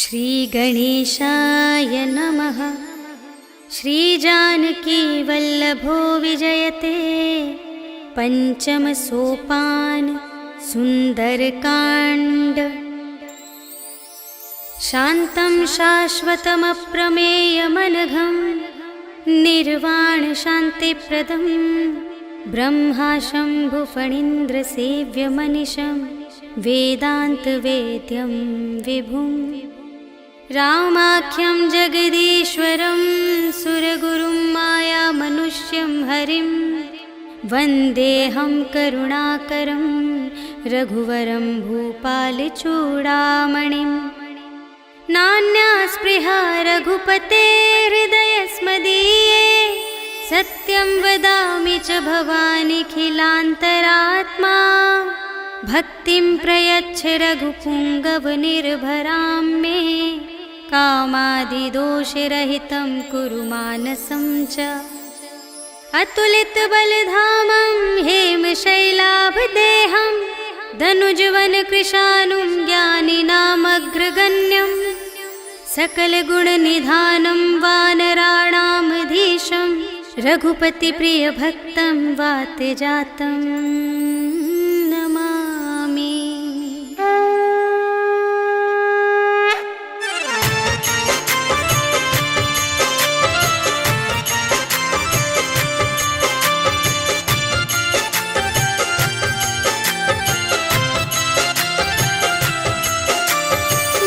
श्रीगणेशाय नमः। श्रीजानकीवल्लभो विजयते पंचम सोपान सुंदरकांड। शान्तं शाश्वतमप्रमेयमनघं निर्वाण शान्तिप्रदं ब्रह्मा शम्भुफणीन्द्रसेव्यमनिशं वेदान्तवेद्यं विभुं। रामाख्यं जगदीश्वरं सुरगुरुं मायामनुष्यं हरिं वन्देऽहं करुणाकरं रघुवरं भूपालचूडामणिं। नान्या स्पृहा रघुपते हृदयस्मदीये सत्यं वदामि च भवानिखिलान्तरात्मा। भक्तिं प्रयच्छ रघुपुङ्गवनिर्भरां मे कामादिदोषरहितं कुरु मानसं च। अतुलितबलधामं हेमशैलाभदेहं धनुजवनकृशानुं ज्ञानिनामग्रगण्यं सकलगुणनिधानं वानराणामधीशं रघुपतिप्रियभक्तं वातजातं नमामि।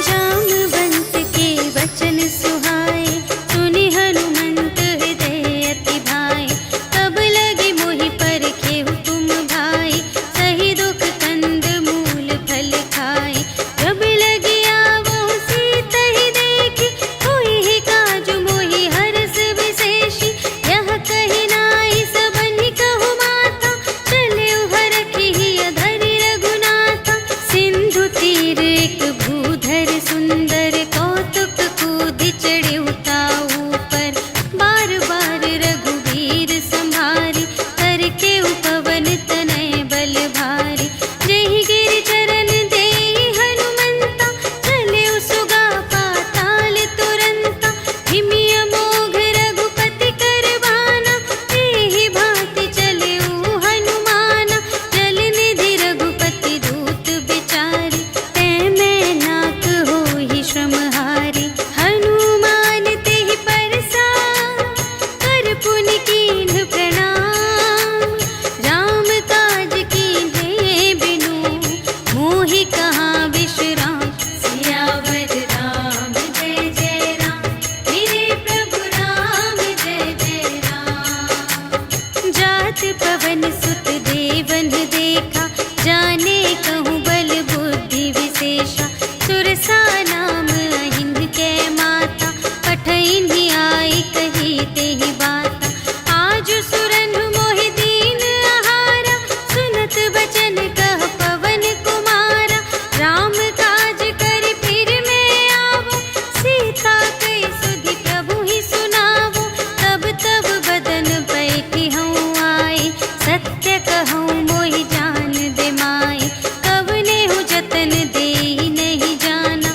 जामवंत के वचन सुहाए सुनि हनुमंत हृदय अति भाए। तब लगे मोहि परखेहु तुम भाई सही दुख कंद मूल फल खाए। जब लगे आवो सीतहि देखी होई ही काजु मोहि हरस विशेषी। यह कहि नाई सबनि कहु माता चले हरखि अधरि रघुनाथा। सिंधु तीर एक भूधर सुंदर कौतुक कूदि चढ़े ताऊ पर। बार बार रघुवीर संभारी करके उपवन तनय बल भारी। जहि गिरि चरण देहि हनुमंता चले सुगा पाताल तुरंता। हिमि अमोघ रघुपति कर बाना एहि भांति चले हनुमाना। जल निधि रघुपति दूत बिचारी तै मैं नाक होहि श्रमहारी। हनुमान तेहि परसा कर पुनि कीन्ह प्रणाम। राम काज कीन्हे बिनु मोहि कहाँ विश्राम। सियावर राम जय जय राम मेरे प्रभु राम जय जय राम। जात पवन सुत देवन देखा जाने कहूँ बल बुद्धि विशेषा। सुरसा नाम अहिंद के माता पठइन्हि आई कही तेहि बाता। आजु सुरनु मोहि दीन आहारा सुनत बचन कह पवन कुमारा। राम काज करि फिर मैं आवो सीता कहि सुधि प्रभु ही सुनावो। तब तब बदन बैठी हूँ आई सत्य कहूँ मोहि जान दे माई। कवने हूँ जतन देहि नहीं जाना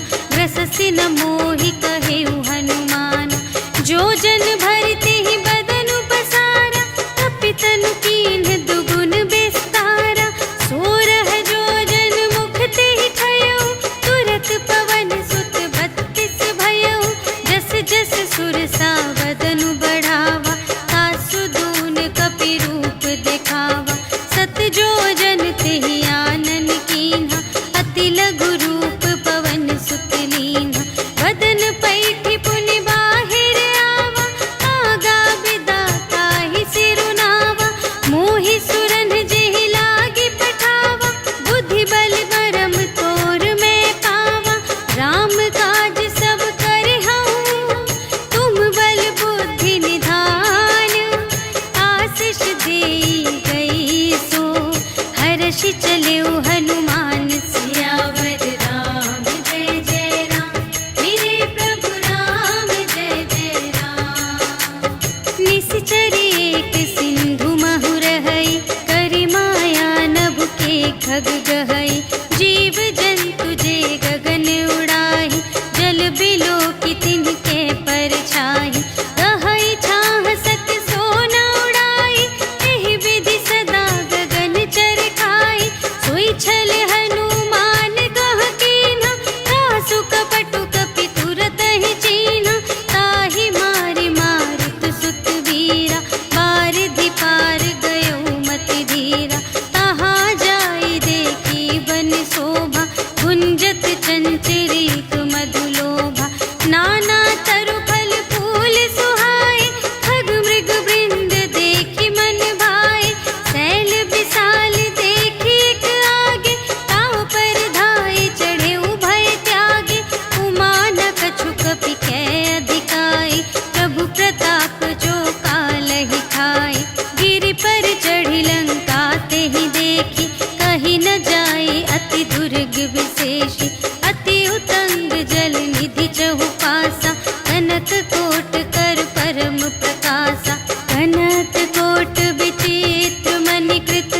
जल निधि चहु पासा, कनक कोट कर परम प्रकाशा। कनक कोट विचित्र मणिकृत,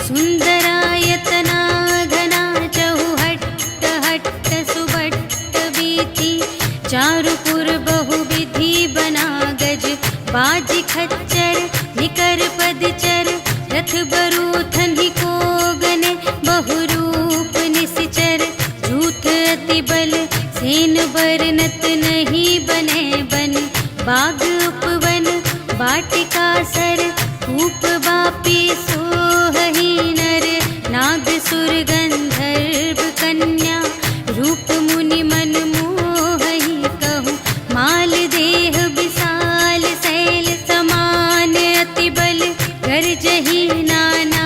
सुंदरायतना घना चहु हट्ट हट्ट सुबट्ट बीती। चारुपुर बहुविधि बना गज, बाजी खच्चर निकर पदचर। रथ बरूथन ही को गने, बहुरूप निश्चर। झूठ अति बल सेन बरनत, नहीं बने बन बाग उपवन। वाटिका सर कूप बापी सोहहि नर, नाग सुर गंधर्व कन्या। रूप मुनि मन मोहहि कहूँ, माल देह विशाल शैल समान। अति बल गर्जहि नाना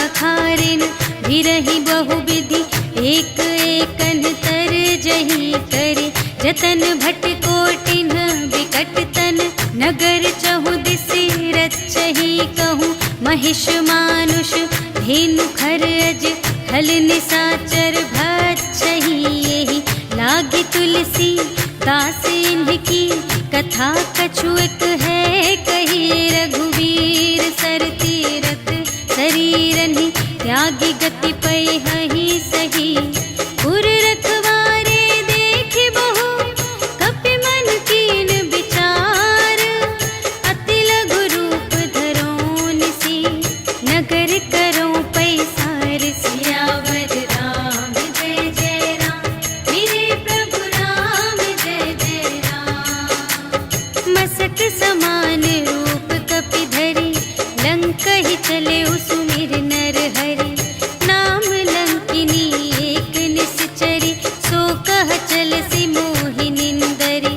अखारिन, भिरहि बहुविधि एक एकन तरजहि करे। जतन भट कोटिन विकट तन, नगर चहु दिसि रचहि कहूँ। महिष मानुष धेनु खरज, हल निसाचर भक्षहि एहि। लागी तुलसी दास इनकी, कथा कछु एक है कही। रघुवीर सर तीरथ शरीरहि, त्यागी गति पैहि सही। पुर रखवारे देखि बहु, कपि मन कीन विचार। अति लघु रूप धरों निसी, नगर करों पैसार। सियावर राम जय जय राम, मेरे प्रभु राम जय जय राम। मसक समान रूप कपि धरि, लंकहि चले सुमिर नर हरि। नाम लंकिनी एक निश्चरी, सो कह चलसि मोहि निंदरी।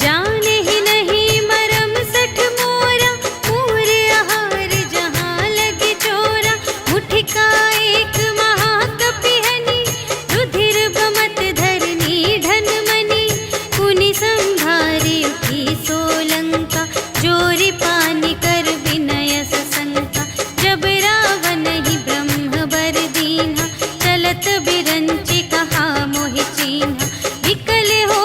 जानहि नहीं मरम सठ मोरा, मोर आहार जहाँ लगे चोरा। मुठिका एक महाकपि हनि, रुधिर बमत धरनी धन मनि। पुनि संभारि उठी सोलंका, जोरि पानि कर विनय सशंका। जब रावण ही ब्रह्म बर दीन्हा, चलत बिरंचि कहा मोहि चीन्हा। विकल हो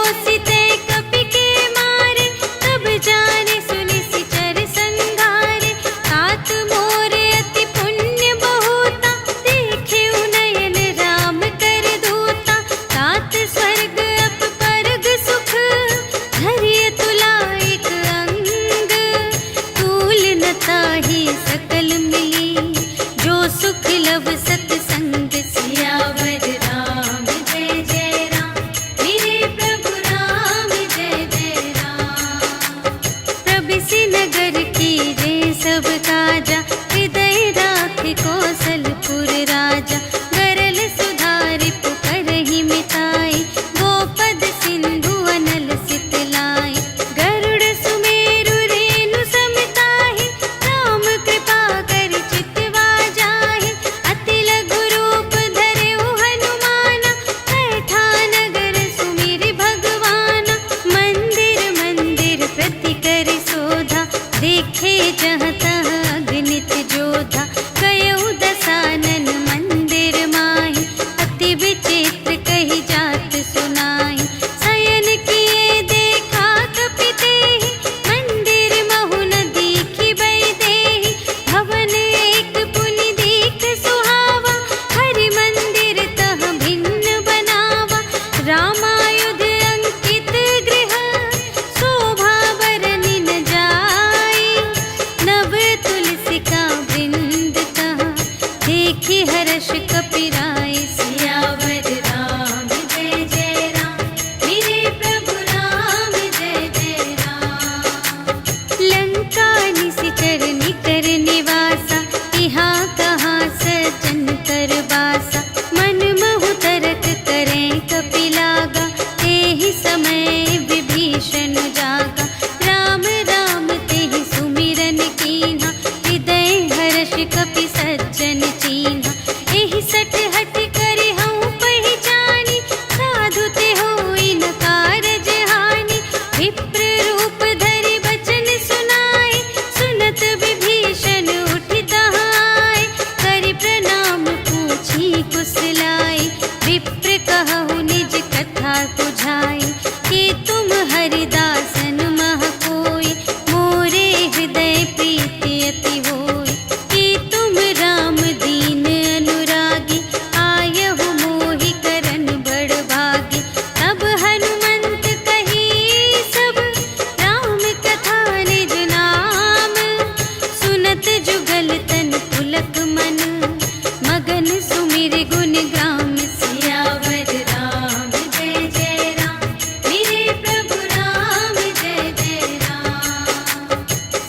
बुझाई, कि तुम हरिदासन मह कोई, मोरे हृदय प्रीति अति होई। कि तुम राम दीन अनुरागी, आयहु मोहि करन बड़ भागी। तब हनुमंत कही सब, राम कथा निज नाम। सुनत जुगल तन पुलक मन, मगन सुमिर गुण ग्राम। सियावर राम जय जय राम, मेरे प्रभु राम जय जय राम।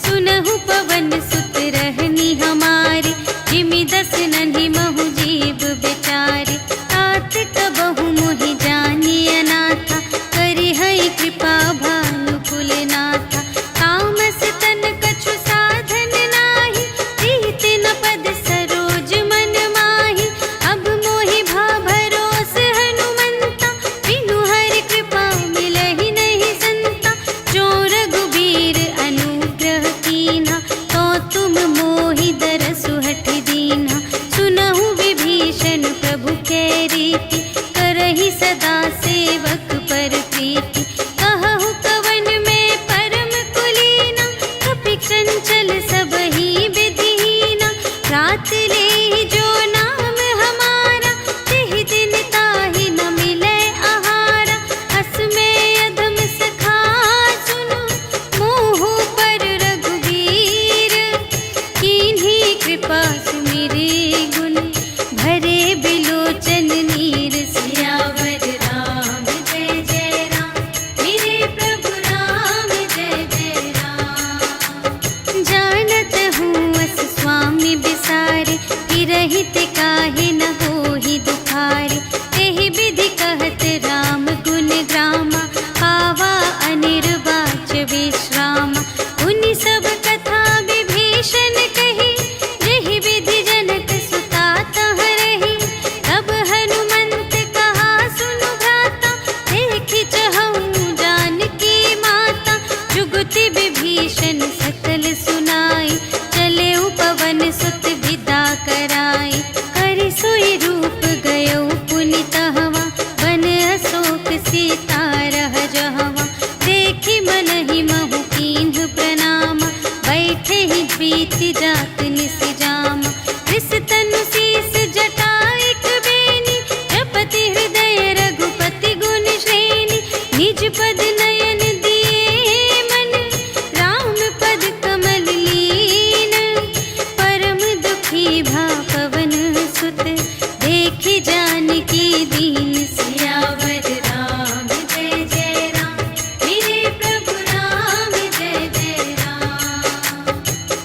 सुनहु पवन सुत रहनी हमारी, जिमि दस नन्हि महु जीव बेचारी। तात कबहु मोहि जानिय नाथा, करिहै कृपा भानु कुलनाथा। तामस तन कछु साधन नाही, प्रीति न पद सरोज मन माही। अब मोहि भा भरोस हनुमंता, बिनु हरि कृपा मिलहि नहीं संता। जो रघुबीर अनुग्रह कीन्हा, तो तुम मोहि दरसु हठि दीन्हा। सुनहु विभीषण प्रभु कै रीति, करहि सदा सेवक पर प्रीति। कहहु कवन में परम कुलीना, कपि चंचल सबहि विधिहीना। रात लेहि जो नाम हमारा, तेहि दिन ताहि न मिलै आहारा। हस में अधम सखा सुनु, मोहु पर रघुबीर। कीन्ही कृपा सुमिरि गुण, भरे बिलोचन नीर। सियावर राम जय जय राम, मेरे प्रभु राम जय जय राम। जानत हूँ अस स्वामी बिसारे, कि रहित काहे न होहि दुखारे। तेहि विधि कहत राम गुण ग्रामा, पावा अनिर्वाच विश्रामा। उनि सब कथा विभीषण कही, जेहि विधि जनक सुता तह रही। तब हनुमंत कहा सुनु भ्राता, देखि चहऊँ जानकी माता। जुगति विभीषण सकल सुनाई, चले पवन सुत विदा कराई। करि सोई रूप गयो पुनि तहवा, बन अशोक सीता रह जहवा। देखि मनहि महु कीन्ह प्रणामा, बैठे ही बीति जात निस जामा। रिस तनु शीस जटा एक बेनी, जपति हृदय रघुपति गुण श्रेणी। निज पद नयन दिए मन, राम पद कमल लीन। परम दुखी भा पवन सुत, देखि जानकी दीन। सियावर राम जय जय राम, मेरे प्रभु राम जय जय राम।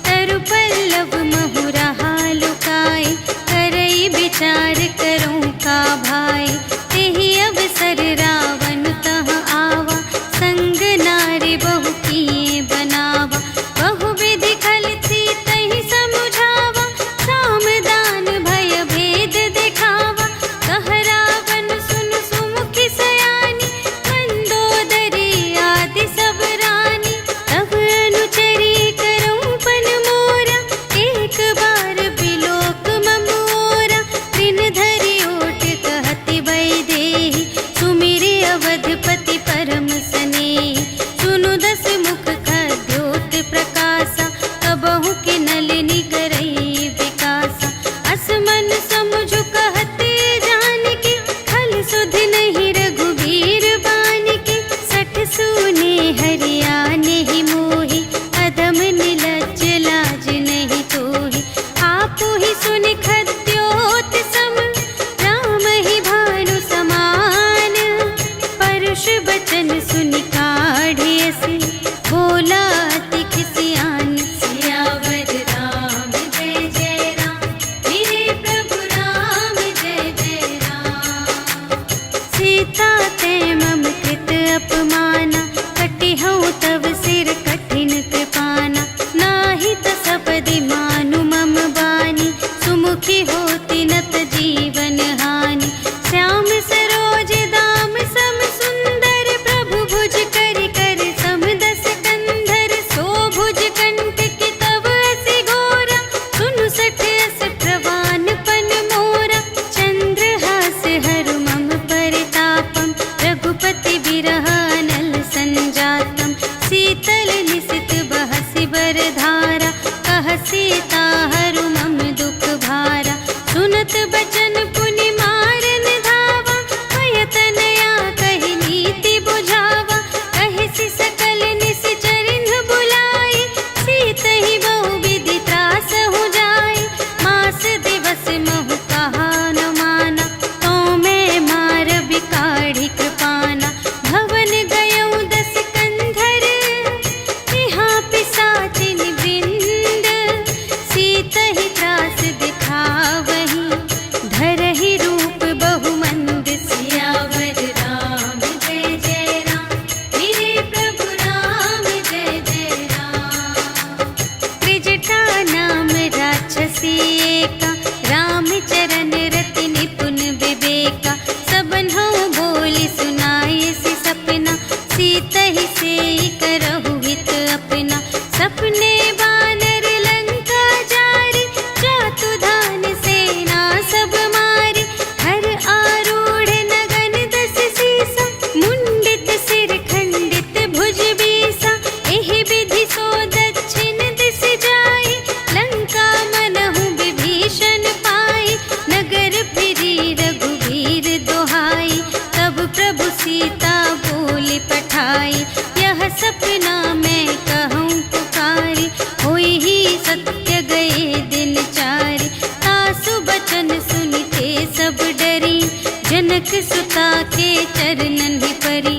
तरु पल्लव महु रहा लुकाए, करई विचार करूँ का भाई। तेहि अवसर रावण तह आवा, संग नारी बहु किए बनावा। बहु विधि खल सीतहि समुझावा, साम दान भय भेद दिखावा। कह रावण सुन सुमुखी सयानी, मंदोदरी आदि सब रानी। तब अनुचरी करऊँ पन मोरा, एक बार बिलोक ममोरा। त्रिन धरि ओट कहति वैदेही, सुमिरि अवधपति परम स्नेही। सुनु दस मुख खद्योत प्रकाशा, कबहु कि नलिनी करई विकासा। अस मन समुझु कहते जानकी, खल सुध नहीं रघुबीर बानिकी। सठ सूने हरियाने ही मोहि, अधम निलज्ज लाज नहीं तोहि। आपु ही सुनि खद्योत सम, राम ही भानु समान। परुष बचन सुनि काढ़ियसि, बोला अति खिसियान। सियावर राम जय जय राम, मेरे प्रभु राम जय जय राम। सीता ते मम कृत अपमाना, कटिहउँ तव सिर कठिन कृपाना। नाही त सपदि मानु मम बानी, सुमुखी होति नत जीवन हानि। श्याम सरोज दाम सम सुंदर, प्रभु भुज विरह अनल संजातम शीतल निशित बहसि बरधारा कह सीता हरु मम दुख भारा सुनत बचन पुनि मारन धावा भय तनया कहि नीति बुझावा कहि सि सकल निश्चरिन बुलाई सीतहि बहु विधि त्रास हो जाय मास दिवस महु कहा न माना तो मैं मार बिकाढ़ी कृपाना भवन गयौ दस कंधर यहाँ पिसाचिन वृंद सीतहि त्रास दिखावही धरहि रूप बहुमंद सियावर राम जय जय राम मेरे प्रभु राम जय जय राम त्रिजटा नाम राक्षसी एका राम चरण रति निपुण विवेका सबन्हु बोली सुनाए सि सपना सीतहि सेई करहु हित अपना सपने बानर लंका जारी जातु धान सेना सब मारी हर आरूढ़ नगन दस सीसा मुंडित सिर खंडित भुज बीसा एहि विधि सो दक्षिण दिस जाई लंका मनहु विभीषण पाई नगर फिरी रघुवीर दोहाई तब प्रभु सीता बोली पठाई यह सपना मैं कहूँ पुकारी होई ही सत्य गए दिन चारि तासु बचन सुनिते सब डरी जनक सुता के चरणन ही परी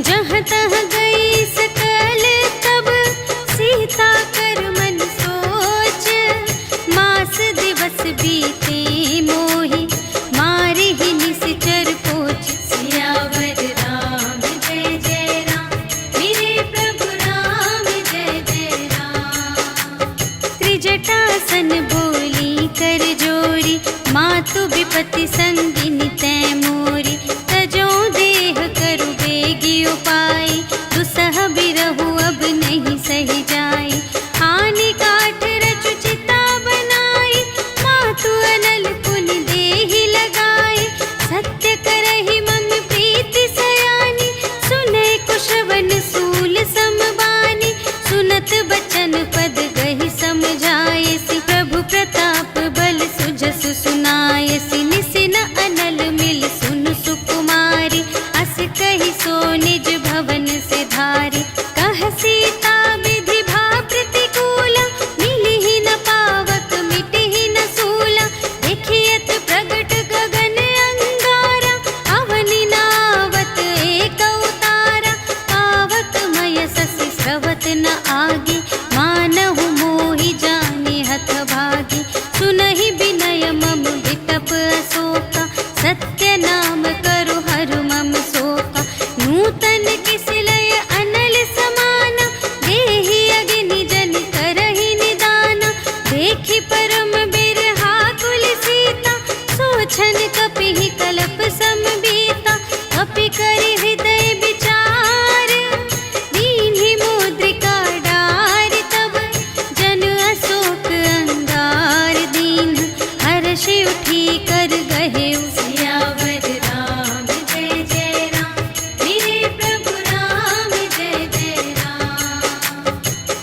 जहाँ तहाँ गई सकल तब सीता कर मन सोच मास दिवस बीते मोहि मारि ही निशिचर पोच सियावर राम जय जय राम मेरे प्रभु राम जय जय राम त्रिजटासन बोली कर जोरी मातु विपति संगिनी तै मोरी तजो देह करु बेगी उपाय दुसह बिरहु अब नहीं सही जाई आनी काठ रचु चिता बनाई मातु अनल पुनि देहि लगाई सत्य करहि मम प्रीति सयानी सुनै कुशवन सूल समबानी सुनत बचन पद गहि समझाए सि प्रभु प्रताप बल सुजसु सुनाए सि निसिन अनल मिल सुन सुकुमारी अस कहि सो निज भवन से धारी कह सीता विधि भा प्रतिकूला मिलिहि न पावक मिटिहि न सूला देखियत प्रगट गगन अंगारा अवनि नावत एक अवतारा पावक मय ससि स्रवत न आगे मानहु मोहि जानि हथ भागी सुनहि विनय मम विटप अशोका सत्य नाम करु हरु मम शोका नूतन किसिलय अनल समाना देहि अग्नि जन करहि निदाना देखि परम बिरहा कुल सीता सोछन कपिहि कलप समबीता कपि करि हृदय विचार दीन्हि मुद्रिका डार तब जन अशोक अंगार दीन हर्षि उठी कर गहे सियावर राम जय जय राम मेरे प्रभु राम जय जय राम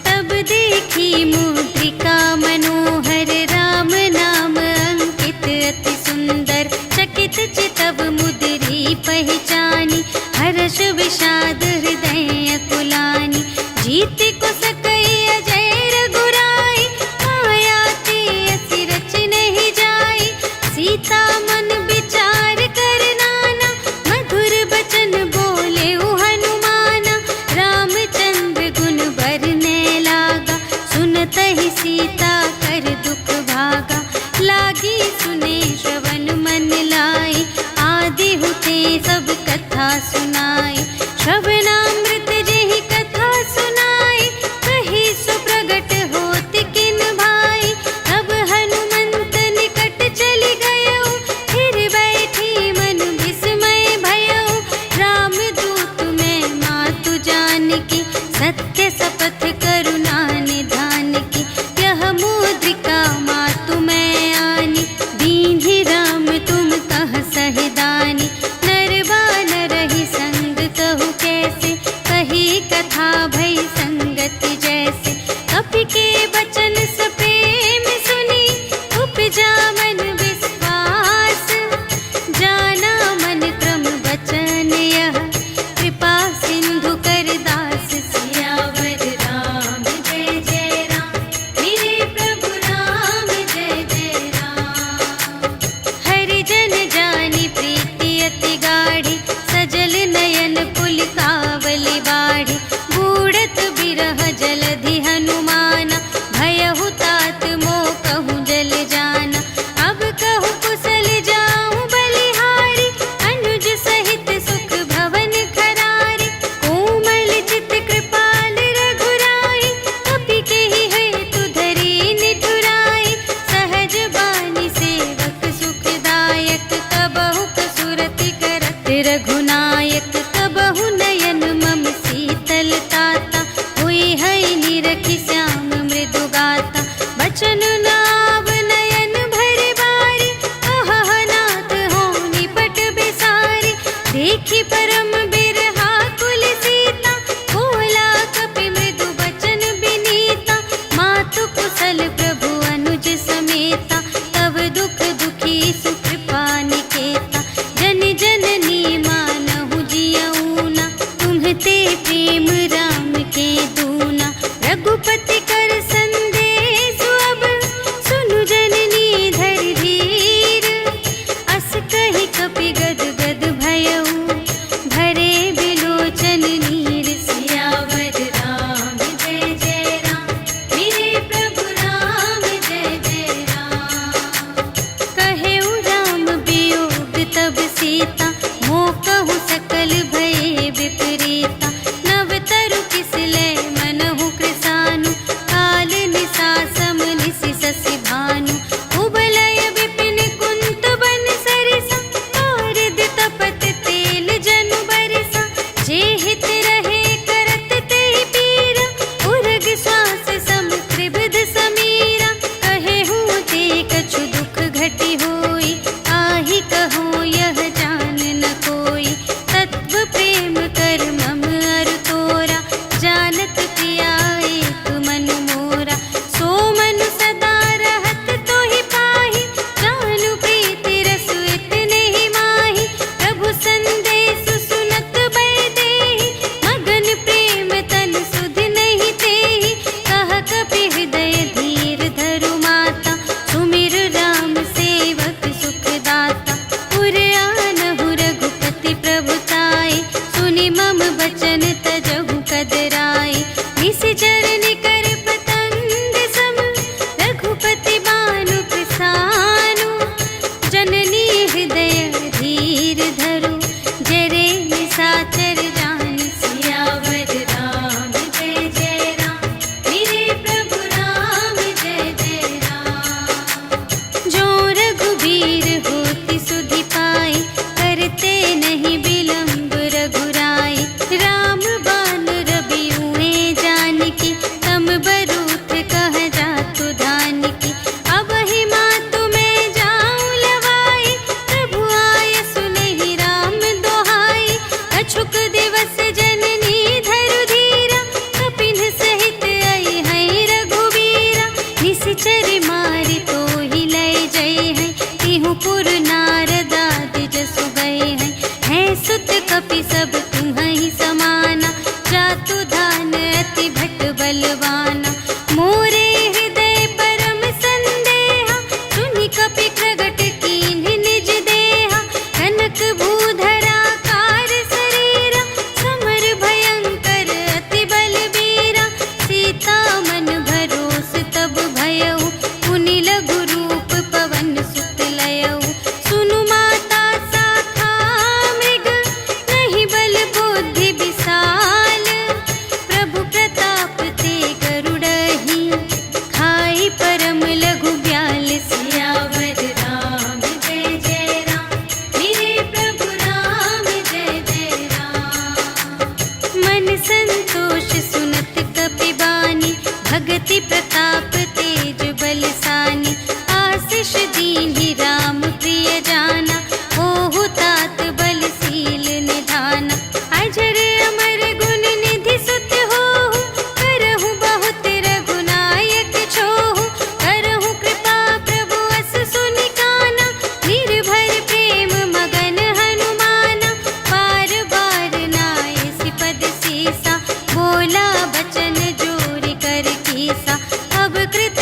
तब देखी मुद्रिका मनोहर राम नाम अंकित अति सुंदर चकित चितव मुद्री पहचानी हर्ष विषाद हृदय अकुलानी जीत को सकई अजय रघुराई माया ते असि रच नहीं जाई सीता मन विचार कर नाना मधुर बचन बोले हनुमाना रामचंद्र गुण बरने लागा सुनत ही सीता कर दुख भागा लागी सुने श्रवण मन लाई आदि हुते सब कथा सुनाई श्रवणामृत जेहि कथा सुनाई कही सुप्रगट होत किन भाई तब हनुमंत निकट चली गयो फिर बैठी मन विस्मय भयो राम दूत में मातु जानकी सत्य शपथ करुणा निधान की यह मुद्रिका मातु मैं आनी दीन्हि राम तुम कह सहिदानी नर बानर ही संग कहु बचन तजहु कदराए। निशिचर निकर पतंग सम रघुपति बानु प्रसानु। जननी हृदय धीर धरु जरे निशाचर जान। सियावर राम जय जय राम मेरे प्रभु राम जय जय राम। जो रघुबीर होति सुधि पाए करते नहीं विलंब रघुराई। राम बान रबियुए जानकी तम बरूथ कह जातु धानकी। अब ही मातु मैं जाऊं लवाई प्रभु आय सुनहि राम दोहाई। अछुक दिवस जननी धरु धीरा कपिन सहित आई है रघुबीरा। निशिचर मारि तो ही लय जय है तिहु पुर नारद आदि जसु गए हैं। है सुत कपि सब तुम्हि समाना जातु धान अति भट बलवाना। मोरे हृदय परम संदेहा सुनि कपि प्रगट कीन्ह निज देहा। कनक भूधरा कार शरीरा समर भयंकर अति बलबीरा। सीता मन भरोस तब भयउ पुनि लघु रूप पवन सुत लयउ। सुनु माता शाखा मृग नहीं बल बुद्धि विशाल। प्रभु प्रताप ते गरुड़हि खाई परम लघु ब्याल। सियावर राम जय जय राम मेरे प्रभु राम जय जय राम। मन संतोष सुनत कपि बानी भगति प्रताप तेज बलसानी। आशीष दीन्हि राम प्रिय जाना ओहु तात बलशील निधाना। अजर अमर गुण निधि सुत होहु करहु बहुत रघुनायक छोहु। करहु कृपा प्रभु अस सुनि काना निर्भर प्रेम मगन हनुमाना। बार बार नाय सिपद सीसा बोला बचन जोरि कर कीसा। अब कृत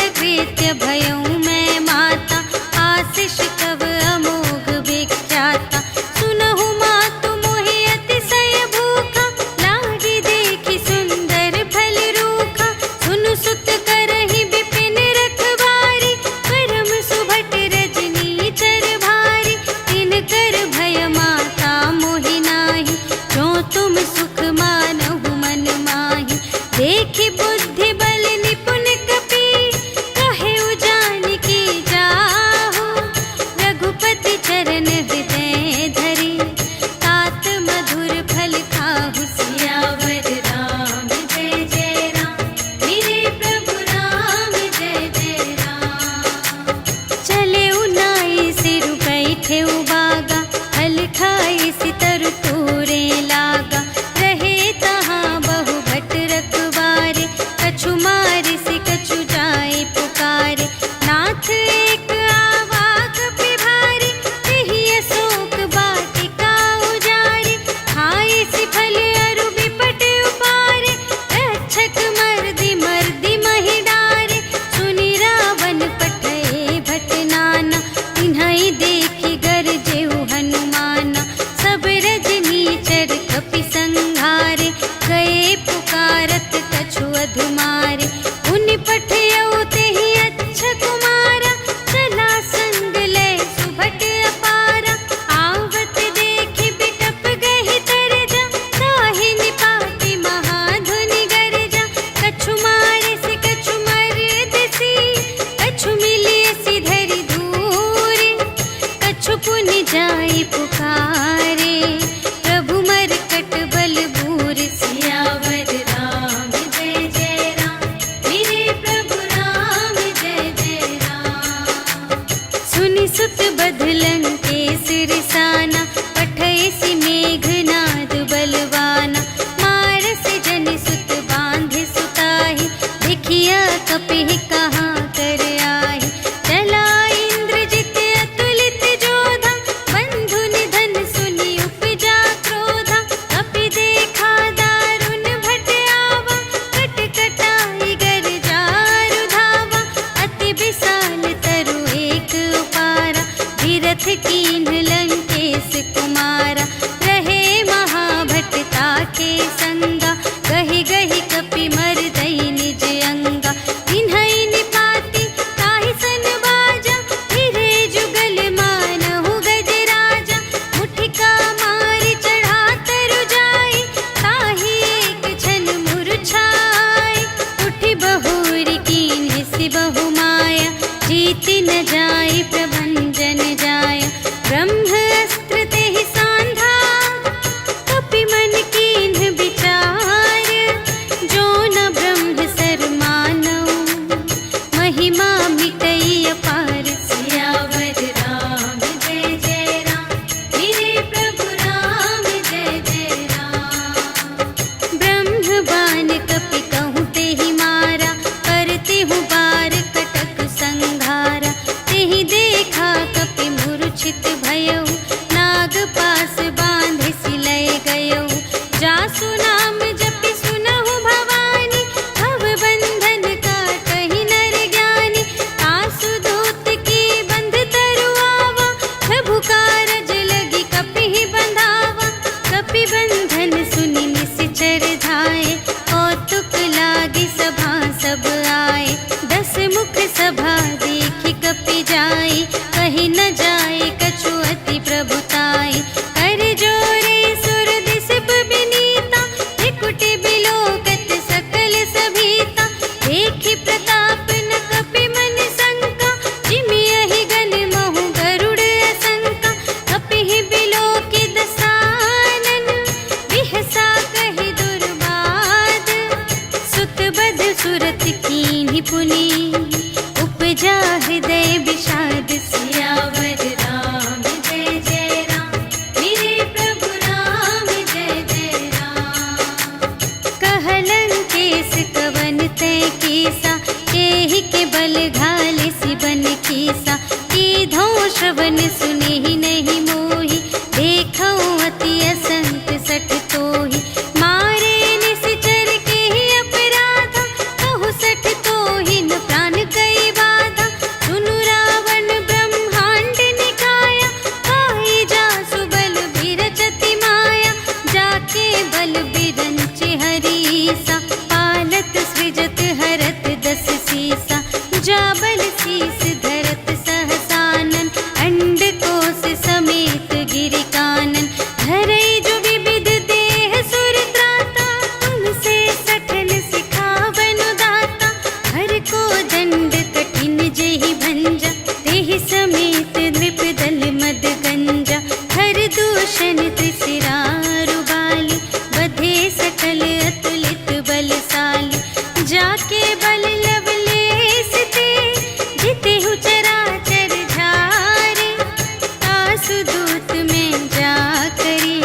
संगा, गहि गहि कपि मरदई निज अंगा। इन्हई निपाति ताहि सन बाजा, फिरे जुगल मानहु गजराजा। मुठिका मारि चढ़ा तरु जाई, ताहि एक छन मुरझाई। उठि बहुरी कीन्ह सि बहु माया, जीति न जाई प्रभंजन जाया। ब्रह्म अस्त्र तेहि सांधा, कपि मन कीन्ह विचार। जो न ब्रह्म सर मानऊ, महिमा मिटई अपार। सियावर राम जय जय राम, मेरे प्रभु राम जय जय राम। ब्रह्म बाण कपि कहूँ तेहि मारा, करते हूँ बार कटक संघारा। तेहि देखा कपि मूर्छित भयउ, नाग पास बांधे सिलय गयउ। जासु नाम जपि सुनहु भवानी, भव बंधन काटहि नर ज्ञानी। तासु दूत की बंध तरु आवा, प्रभु कारज लगी कपि बंधावा। कपि बंधन सुनि निश्चर धाये, कौतुक लागी सभा सब आए। 10 मुख सभा देखि कपि जाई, कहि न जाए कछु अति प्रभुताई। कर जोरे सुर दिसप बिनीता, त्रिकुटि बिलोकत सकल सभीता। देखि प्रताप न कपि मन शंका, जिमियहि गन महु गरुड़ असंका। कपिहि बिलोकि दसानन, बिहसा कहि दुर्बाद। सुत बध सुरत कीन्हि पुनि, उपजा हृदय विषाद। सियावर राम जय जय राम, मेरे प्रभु राम जय जय राम। कहलन केस कवन तै कीसा, केहि के बल घाल सिबन कीसा। कीधौं श्रवण सुनेहि नहीं मोहि, देखौं अति असंत सठ तोहि। मारे निश्चर केहि अपराधा, कहु सठ तोहि न प्राण कई बाधा। सुनु रावण ब्रह्मांड निकाया, पाई जासु बल बिरचति माया। जाके बल बिरंचि हरीसा, पालत सृजत हरत 10 सीसा। जा बल शीस धरत सहसानन, अंड कोश समेत गिरि कानन। धरई जो विविध देह सुर त्राता, तुमसे सठन सिखावनु दाता। हर को दंड कठिन जेहि भंजा, तेहि समेत नृप दल मद गंजा। हर दूषण त्रिशिरारु बाली, बधे सकल अतुलित बलशाली। जाके बल लवलेश ते, जितेहु चराचर झारे। तासु दूत में जा करी,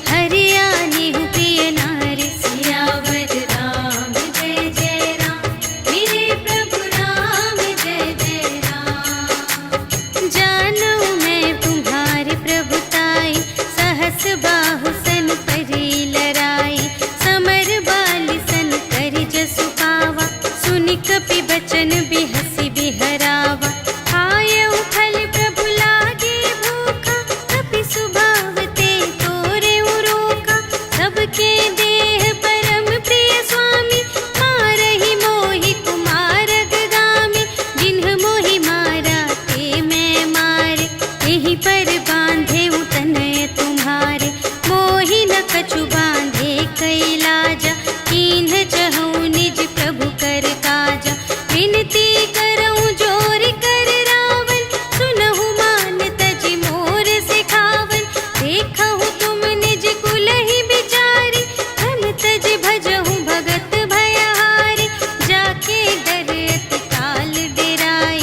हरियानेहु प्रिय नारी। सियावर राम जय जय राम, मेरे प्रभु राम जय जय राम। जानऊ मैं तुम्हारे प्रभुताई, सहस बाहु सन परी लराई। समर बाली सन करि जसु पावा, सुनि कपि बचन बिहसि बिहरावा। खायउ फल प्रभु लागे भूखा, कपि सुभाव ते तोरेउ रोका। सबके देह परम प्रिय स्वामी, मारहि मोहि कुमार अगगामी। जिन्ह मोहि मारा ते मैं मारे, एहि पर बांधे तनय तुम्हारे। मोहि न कछु बांधे कैलाजा, कीन्ह चहु निज प्रभु कर काजा। विनती करऊं जोर कर रावण, सुनहु मान तजि मोर सिखावन। देखहु तुम निज कुलहि बिचारी, धन तजि भजहु भगत भयहारी। जाके डर अति काल डेराए,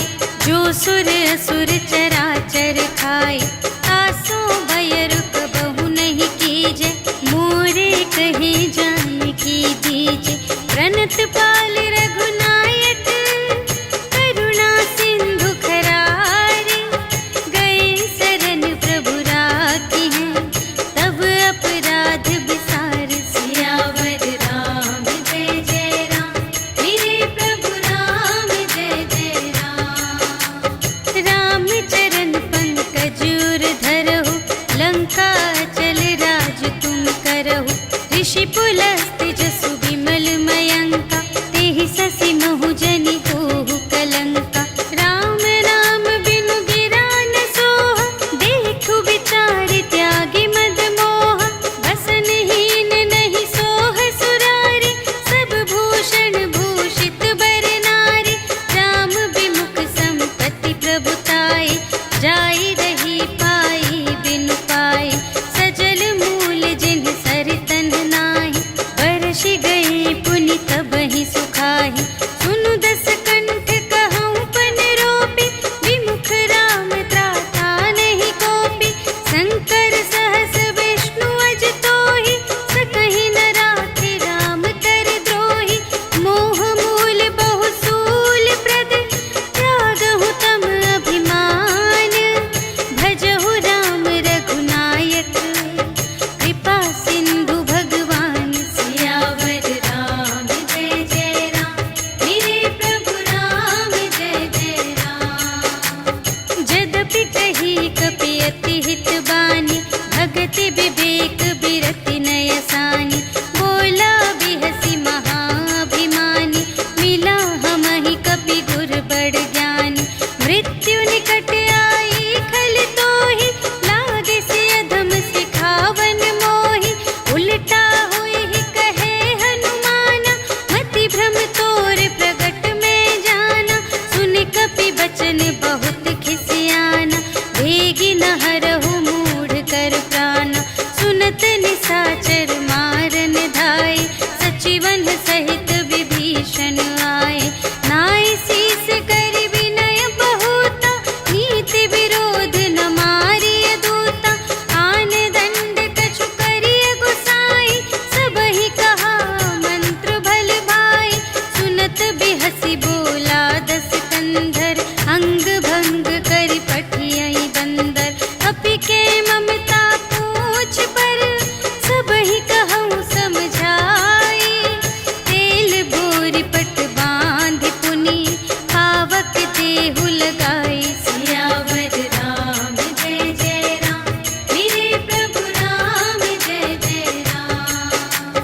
जो सुर असुर चराचर खाए। तासो भय रुक बहु नहीं कीजे, मोरे कहे जान की दीजे। हस्त जसु विमल मयंका, तेहि ससि महु जनि होहु कलंका। राम नाम बिनु गिरा न सोहा, देखु विचार त्यागी मद मोहा। बसनहीन नहीं सोह सुरारी, सब भूषण भूषित बर नारी। राम विमुख संपत्ति प्रभुताई, जाई रही पाई बिनु पाई। सजल मूल जिन्ह सर तन नाही, बरषि गई पुनि तबहि सुखाहि। सुनु दस कंठ कहऊँ पन रोपी, विमुख राम त्राता नहीं कोपी। शंकर सहस विष्णु अज तोहि, सकहि न राखि राम कर द्रोही। मोह मूल बहु सूल प्रद, त्यागहु तम अभिमान। भजहु राम रघुनायक, कृपा सिंधु भगवान। सियावर राम जय जय राम, मेरे प्रभु राम जय जय राम। जदपि कही कपि अति हित बानी, भगति विवेक बिरति नय सानी। बोला बिहसि महाभिमानी, मिला हमहि कपि गुर बड़ ज्ञानी। मृत्यु निकट आई खल तोहि, लागे से अधम सिखावन मोहि। उलटा होई कहे हनुमाना, मति भ्रम तोर प्रगट में जाना। सुन कपि बचन बहुत खिसियाना, वेगी न हरहु मूढ़ कर प्राणा। सुनत निसाचर मारन धाय, सचिवन सहित विभीषण आए। नाय शीस कर विनय बहुता, नीति विरोध न मारिय दूता। आन दंड कछु करिय गुसाई, सबहि कहा मंत्र भल भाई। सुनत बिहसि बोला दस कंधर, अंग भंग करि पठियहि बंदर। कपि के ममता पूछ पर, सबहि कहऊँ समझाई। तेल बोरि पट बाँधि पुनि, पावक देहु लगाई। सियावर राम जय जय राम, मेरे प्रभु राम जय जय राम।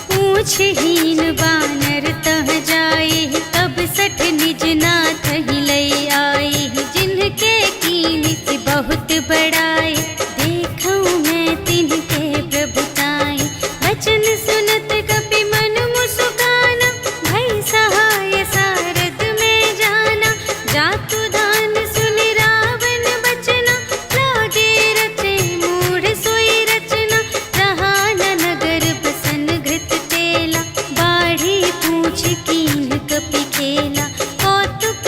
पूछहीन बानर तह जाई, तब सठ निज नाथ ही लई आई। जिनके कीन्हि बहुत बड़ाई, देखऊँ मैं तिनके प्रभुताई। बचन सुनत कपि मन मुसुकाना, भई सहाय सारथ में जाना। जातु दान सुनि रावण बचना, लागे रचे मूढ़ सोई रचना। रहा न नगर बसन घृत तेला, बाढ़ी पूछ कीन्ह कपि खेला। कौतुक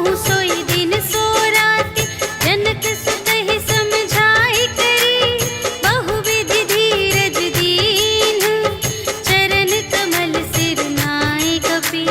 मोहु सोई दिन सो राति, जनक सुतहि समझाई करी, बहुविधि धीरज दीन्ह, चरण कमल सिर नाय कपि,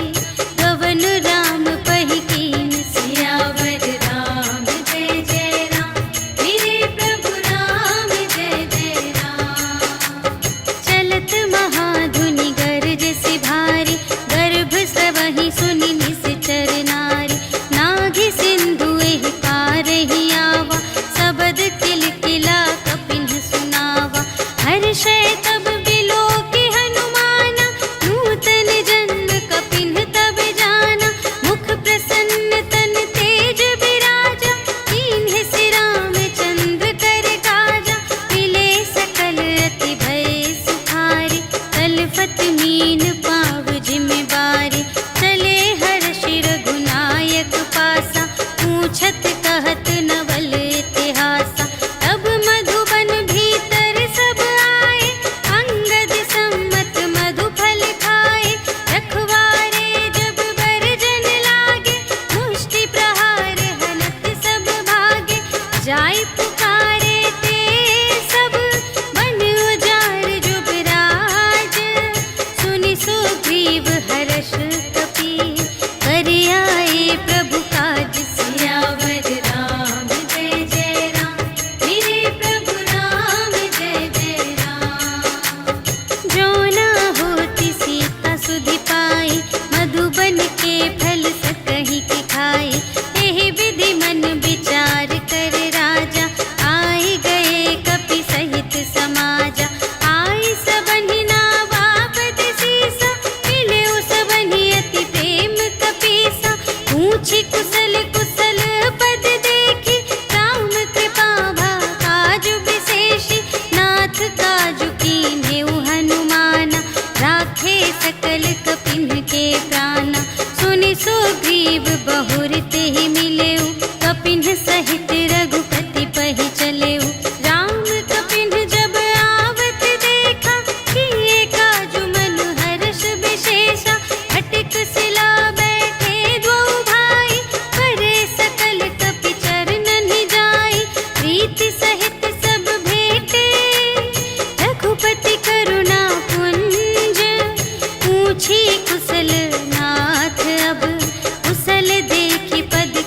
गवन राम पहि कीन्ह। सियावर राम जय जय राम, मेरे प्रभु राम जय जय राम। चलत महाधुनि गरज सि भारी, गर्भ स्रवहि सुनि निश्चर नारी, नाघि सिंधु एहि पारहि आवा, सबद किलकिला कपिन्ह सुनावा। हर्षै तब बिलोकि हनुमाना, नूतन जन्म कपिन्ह तब जाना। मुख प्रसन्न तन तेज बिराजा, कीन्हे सि रामचंद्र कर काजा। मिले सकल अति भय सुखारी, तलफत मीन पाव जिमि बारी। चले हर्षि रघुनायक पासा, पूछत कहत नवल इतिहासा। तब मधुबन भीतर सब आए, अंगद सम्मत मधु फल खाए। रखवारे जब बरजन लागे, मुष्टि प्रहार हनत सब भागे। जाय पुकारे ते सब, बन उजाड़ जुबराज। सुनि सुग्रीव हर्ष कपि, कर आए प्रभु काज। सियावर राम जय जय राम, मेरे प्रभु राम जय जय राम। जो न होति सीता सुधि पाई, मधुबन के फल सकहि के खाई। एहि विधि मन विचार कर राजा, आए गए कपि सहित समाजा। आए सबहि नावा पद सीसा, मिले सबहि अति प्रेम कपीसा। पूछी कुशल कुशल पद देखी, राम कृपा भा काजु विशेषी। नाथ काजु कीन्हेउ हनुमाना, राखे सकल कपिन्ह के प्राणा। सुनि सुग्रीव बहुर तेहि मिलेउ, कपिन्ह सहित रघुपति पहि चलेउ। राम कपिन्ह जब आवत देखा, किए काजु मनु हर्ष विशेषा। फटिक सिला बैठे द्वौ भाई, करे सकल कपि चरणनि जाई। प्रीति सहित सब भेटे, रघुपति करुणा पुंज। पूछी कुशल नाथ अब, कुशल देखि पद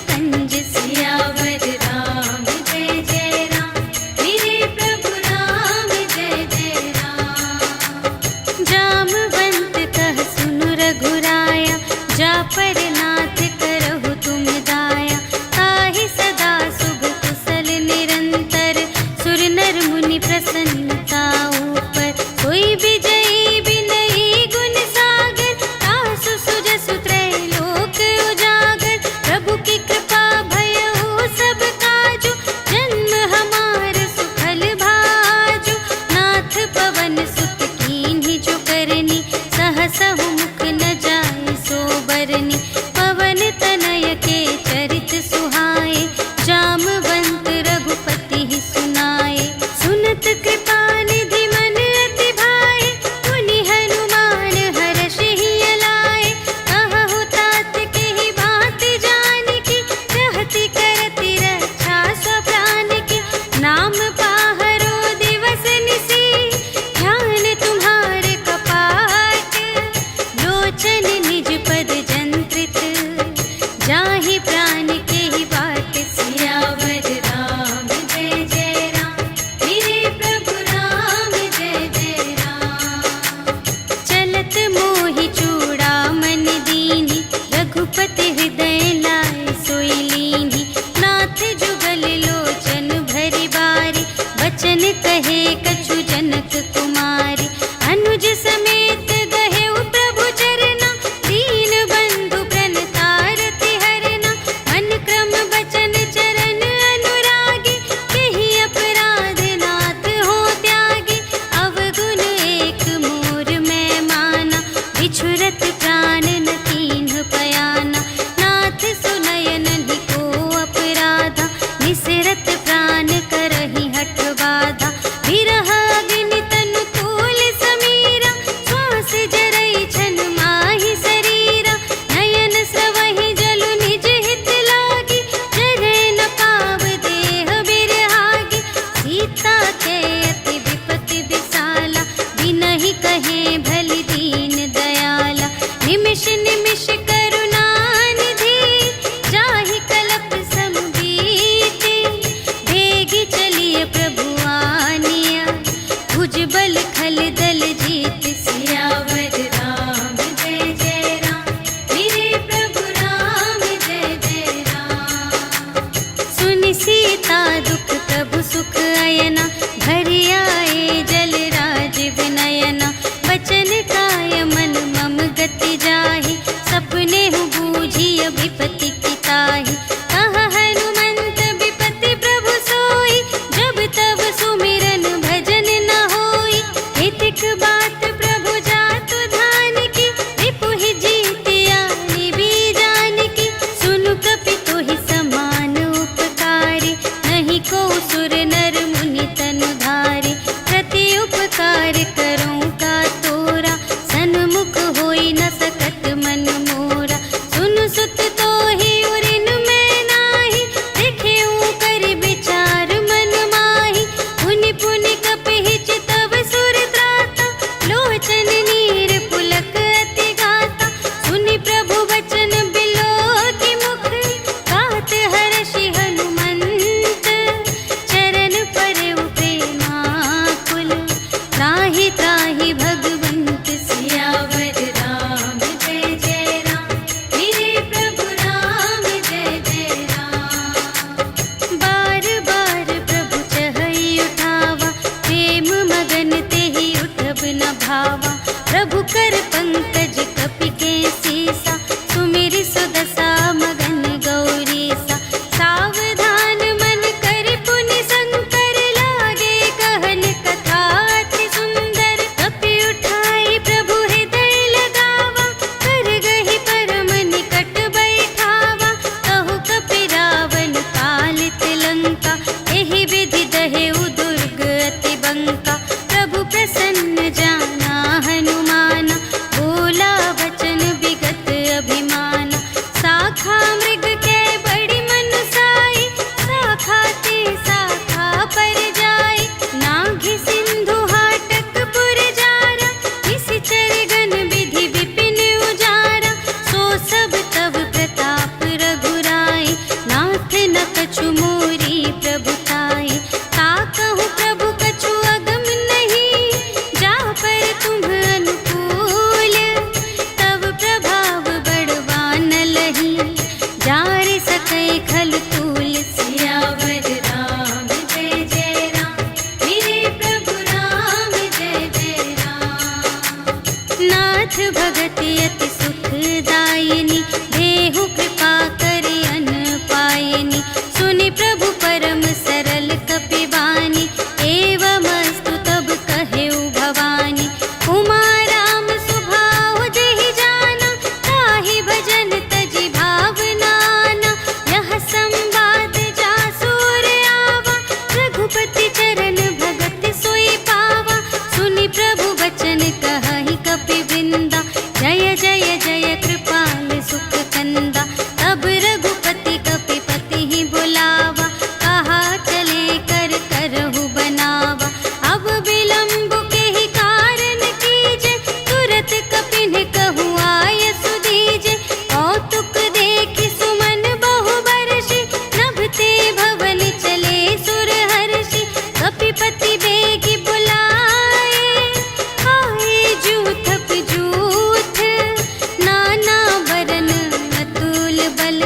बरसै खल तूल। सियावर राम जय जय राम, मेरे प्रभु राम जय जय राम। नाथ भगत अति सुखदायिनी, देहु कृपा करि अन्न पायिनी। सुनि प्रभु परम सरल कपिवानी, एवमस्तु तब कहेउ भवानी। उमा राम सुभाव जेहि जाना, ताहि भजन तजि भावनाना। यह संवाद जासुर आवा, रघुपति चरण भगत सोई पावा। सुनि प्रभु वचन कहहि कपिवृंदा, जय जय जय कृपाल सुख कंदा। तब रघुपति कपिपति ही बुलावा, कहा चले कर करहु बनावा। अब विलंब के ही कारण कीजे, तुरत कपिन कहु आय सुदीजे। कौतुक देखि सुमन बहु बरषि, नभते भवन चले सुर हर्षि। कपिपति बेगी बुलाए, आए जूथप जूथ। नाना बरन अतुल बल,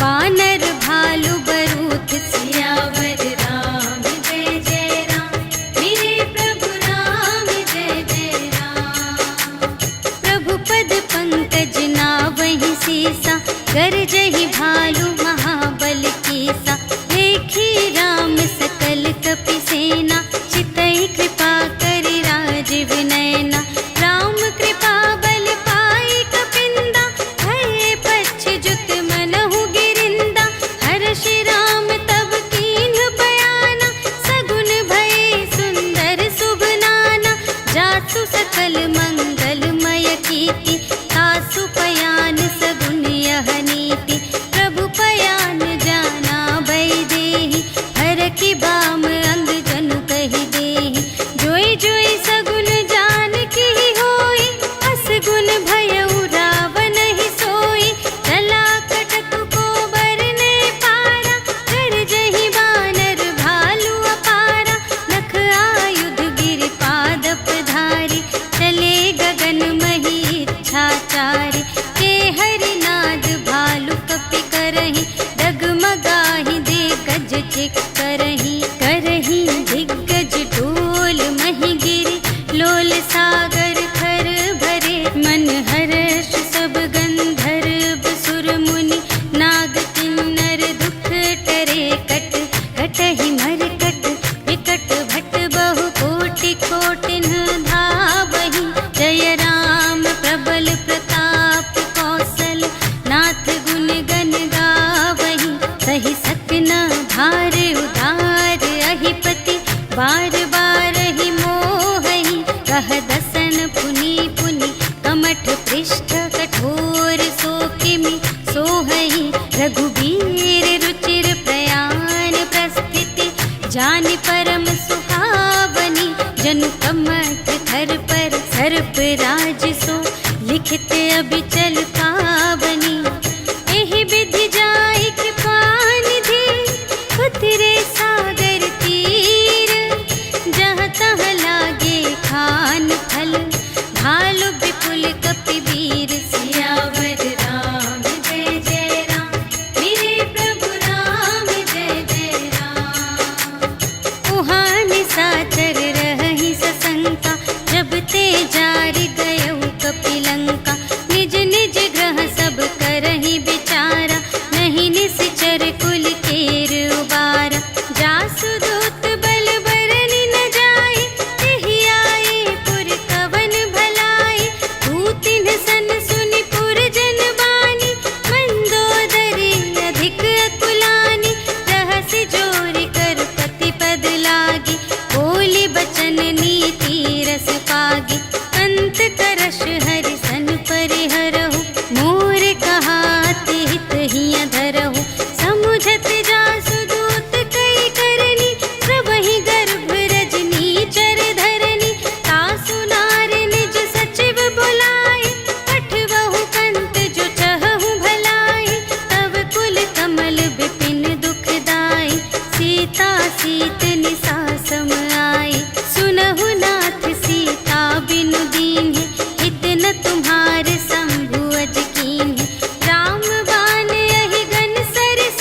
बानर भालु बरूथ। सियावर राम जय जय राम, मेरे प्रभु राम जय जय राम। प्रभु पद पंकज नावहि सीसा, गरजहि भालु महाबल कीसा। देखी राम सकल कपि सेना, चितई कृपा करि राजीव नयना। राम कृपा बल पाई कपिंदा, भये पच्छ जुत मनहु गिरिंदा। हर्षि राम तब कीन्ह बयाना, सगुन भये सुंदर शुभ नाना। जासु सकल मंगलमय कीर्ति, तासु पयान सगुन यह नीति। प्रभु पयान जाना भय देहि, हरखि बाम अंग जनु कहि देहि। जोई जोई सगुन जान की होई, असगुन भयउ रावण ही सोई। चला कटक को बरने पारा, गरजहि बानर भालु अपारा। नख आयुध गिरि पादप धारी, चले गगन मही इच्छाचारी। के हरिनाद भालु कपि करहि, डगमगाहि दे गज चिक करहि। करहि दिग्गज डोल महि गिरि, लोल सागर खर भरे। मन हर्ष सब गंधर्व सुर मुनि, नाग किन्नर दुख टरे। कट कटहि मरकट विकट भट, बहु कोटि कोटिन धावहि। जय राम प्रबल प्रताप कौशल, नाथ गुण गण गावहि। सहि सकना भार उदार अहिपति, बार बार ही मोहहि। कह दसन पुनि पुनि, कमठ पृष्ठ कठोर सो किमि सोहहि। रघुबीर रुचिर प्रयाण प्रस्थिति, जानि परम सुहावनी। जनु कमठ धर पर सर्प राज सो, लिखित अबिचल पावनी। एहि विधि जाई कृपा निधि, उतरे सागर तीर। जहाँ तहाँ लागे खान फल, भालु विपुल कपिवीर। सियावर राम जय जय राम, मेरे प्रभु राम जय जय राम। उहाँ निशाचर रहहि सशंका, जब ते जारि गयउ कपिलंका। निज निज ग्रह सब करहि विचारा, नहीं निश्चर कुल केर उबारा। जासु दूत बल बरनि न जाय, तेहि आए पुर कवन भलाई। दूतिन सन सुनि पुर जन बानी, मंदोदरी अधिक अकुलानी। रहसि जोरि कर पति पद लागी, बोली बचन नीति रस पागी। अंत करश हरि सन परिहरहु, मोर कहाति हित हिय धरहु। समुझत जासु दूत कई करनी, सबहि गर्भ रजनी चर धरनी। तासु नार निज सचिव बुलाए, पठबहु कंत जो चहहु भलाई। तब कुल कमल विपिन दुखदाई, सीता सीत निसा सम आई। सुनहु नाथ सीता बिनु दीन्हि, हित न तुम्हारे शंभु अज कीन्हि। राम बाण यहि गन सरिस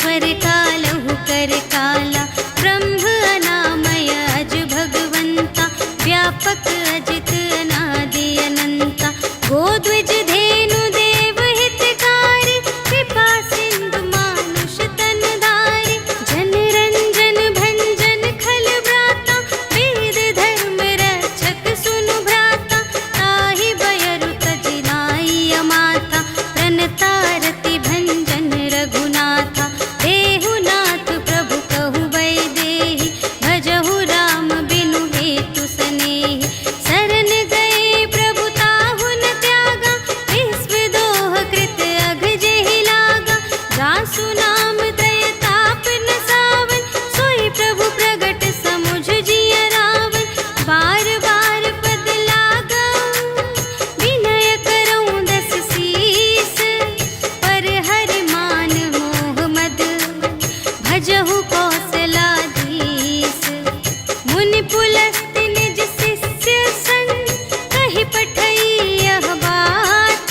ईश्वर कालहु कर काला, ब्रह्म अनामय अज भगवंता, व्यापक अजित अनादि अनंता, गोद्विज धेनु देव हितकारी, कृपा सिंधु मानुष तन धारी, जन रंजन भंजन खल व्राता, वेद धर्म रक्षक सुनु भ्राता, ताहि बयरु तजि नाई माता, प्रणतारति भंजन रघुनाथा, देहुनाथ प्रभु कहु वैदेही, भजहु राम बिनु हेतु सनेही, शरण गए प्रभु ताहु न त्यागा, विश्व दोह कृत अघ जेहि लागा, जासु नाम दय ताप न सावन, सोई प्रभु प्रगट समुझ जिय रावण, बार बार पद लागऊ विनय करऊँ दस सीस, पर हरि मान मोह मद भजहु कौशलाधीश, मुनि पुलस्त्य निज शिष्य संग, कहि पठई यह बात,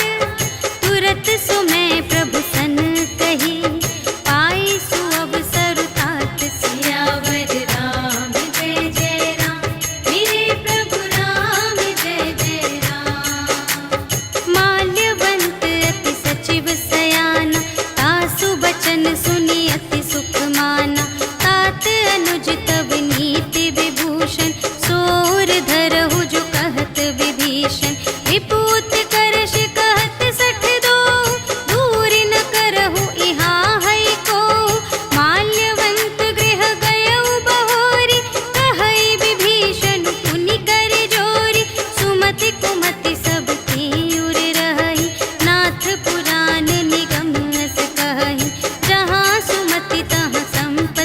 तुरत सुमय प्रभु सन कही, पाई सुअवसर तात, सियावर राम जय जय राम, मेरे प्रभु राम जय जय राम। माल्यवंत अति सचिव सयाना, तासु बचन सुनि अति सुख माना, तात अनुज तब नीति विभूषण, सोर धरहु जो कहत विभीषण, विपूत करश कहत सठ दो, दूर न करहु इहाँ है को, माल्यवंत गृह गयउ बहोरी, कहई विभीषण पुनि कर जोरी, सुमति कुमति सब की उर रही, नाथ पुराण निगम अस कहई, जहाँ सुमति तहाँ संपत्ति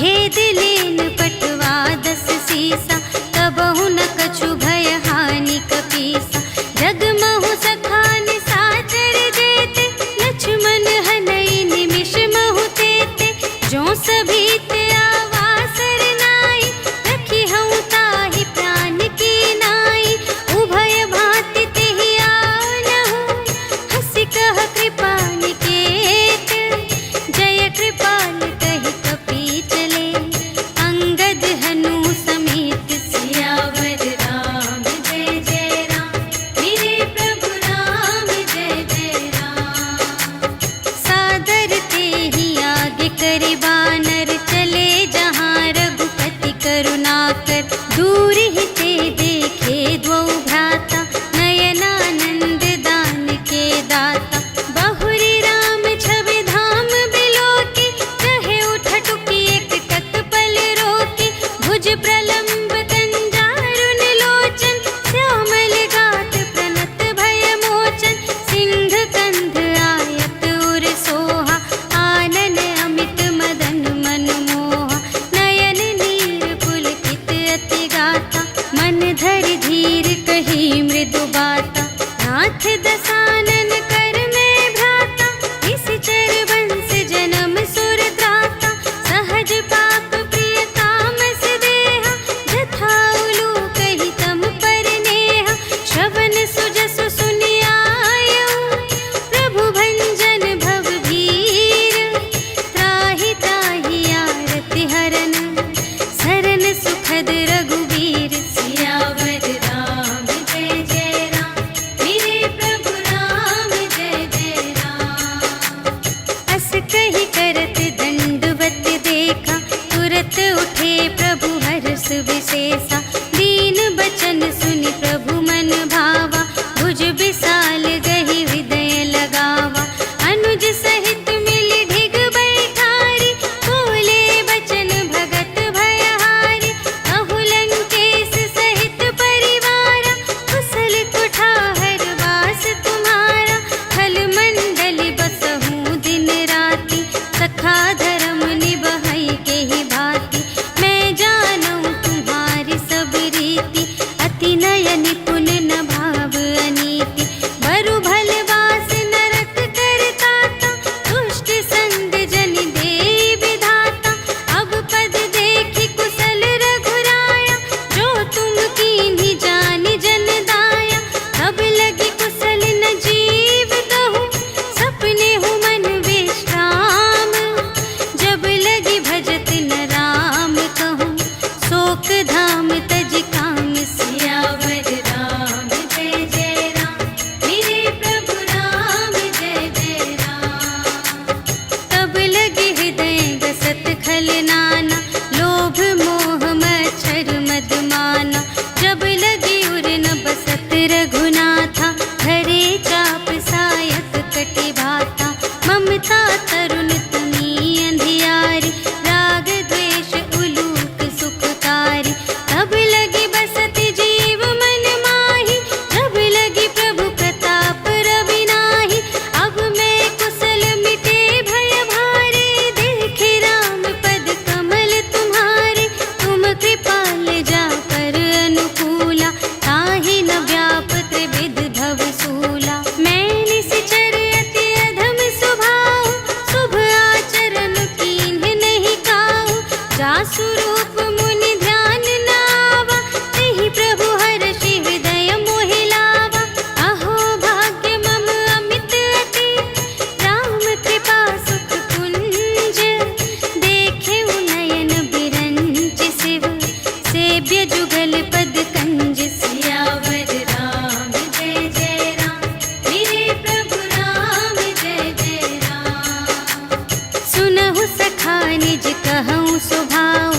भेद लेन पटवा 10 सीसा, तबहु न कछु भय हानि कपीसा। जगमहु सखान साचर जेते, लक्ष्मण हनई निमिष महु तेते। जो सभीत आवासर नाई, रखी हूँ ताहि प्राण की नाई। उभय भांति तेहि आनहु, हंसि कह कृपा निकेत। जय कृपाल कहि कपी चले, अंगद हनु समेत। सियावर राम जय जय राम, मेरे प्रभु राम जय जय राम। सादर तेहि आगे करे बानर, चले जहाँ रघुपति करुणाकर। दूर ही ते देखे द्वौ भ्राता, नयनानंद दान के दाता। बहुरी राम छवि धाम बिलोके, कहे उठटुकी एक तत्पल रोके। भुज प्रलंब कंजारुन लोचन, श्यामल गात प्रणत भय मोचन। सिंह कंध आयत उर सोहा, आनन अमित मदन मनमोहा। नयन नीर पुलकित अति गाता, मन धरि धीर कही मृदु बाता। नाथ दसानन कर में भ्राता, निश्चर वंश जन्म सुर त्राता। सहज पाप प्रिय तामस देहा, जथा उलूक ही तम पर नेहा। श्रवण सुजसु सुनि आयऊ, प्रभु भंजन भव भीर। त्राहि त्राहि आरति हरन, सरन सुखद रघुवीर। सियावर राम जय जय राम, मेरे प्रभु राम जय जय राम। अस कहि करत दंडवत देखा, तुरत उठे प्रभु हर्ष विशेषा। दीन बचन सुनि प्रभु मन भावा, भुज विशाल गहि हृदय लगावा। अनुज सहित मिलि ढिग बैठारी, बोले बचन भगत भयहारी। कहु लंकेश सहित परिवारा, कुशल कुठार वास तुम्हारा। खल मंडल बसहु दिन राति, सखा धर्म निबहै केहि भांति। मैं जानऊँ तुम्हारी सब रीति, अति नय निपुण न भाव अनीति। बरु भल वास नरक कर ताता, दुष्ट संग जन देई विधाता। अब पद देखि कुशल रघुराया, जो तुम कीन्ही जानि जन दाया। अब लगी कुशल न जीव कहूँ, सपने हूँ मन विश्राम। जब लगी भजत न राम कहूँ, शोक धाम तज काम। सियावर राम जय जय राम, मेरे प्रभु राम जय जय राम। तब लगे हृदय गसत खल नाना, लोभ मोह मच्छर मद माना। जब लगे उर न बसत रघुनाथा, धरे चाप सायक कटि भाता। ममता तरुण तुमी अंधियारी, राग द्वेष उलूक सुखकारी। तब लगी बसत जीव मन माही, जब लगी प्रभु प्रताप रवि नाही। अब मैं कुशल मिटे भय भारे, देखे राम पद कमल तुम्हारे। तुम कृपाल जा पर अनुकूला, ताहि न व्याप त्रिविध भव सूला। मैं निश्चर अति अधम स्वभाव, शुभ आचरण कीन्ह नहीं काहू। जासु रूप मुनि ध्यान न आवा, तेहि प्रभु हर्षि हृदय मोहि लावा। अहो भाग्य मम अमित अति, राम कृपा सुख कुंज। देखे नयन बिरंच शिव, सेव्य जुगल पद कंज। सियावर राम जय जय राम, मेरे प्रभु राम जय जय राम। सुनहु सखा निज कहूँ स्वभाव,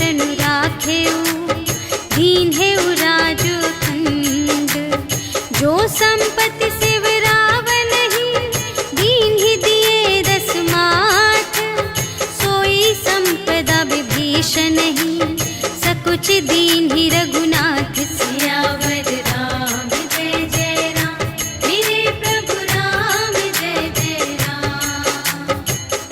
विभीषण राखेऊ, दीन है राज अखंड। जो संपत्ति शिव रावण ही, दीन ही दिए 10 माथ। सोई संपदा विभीषण ही, सकुच दीन ही रघुनाथ। सियावर राम जय जय राम, मेरे प्रभु राम जय जय राम।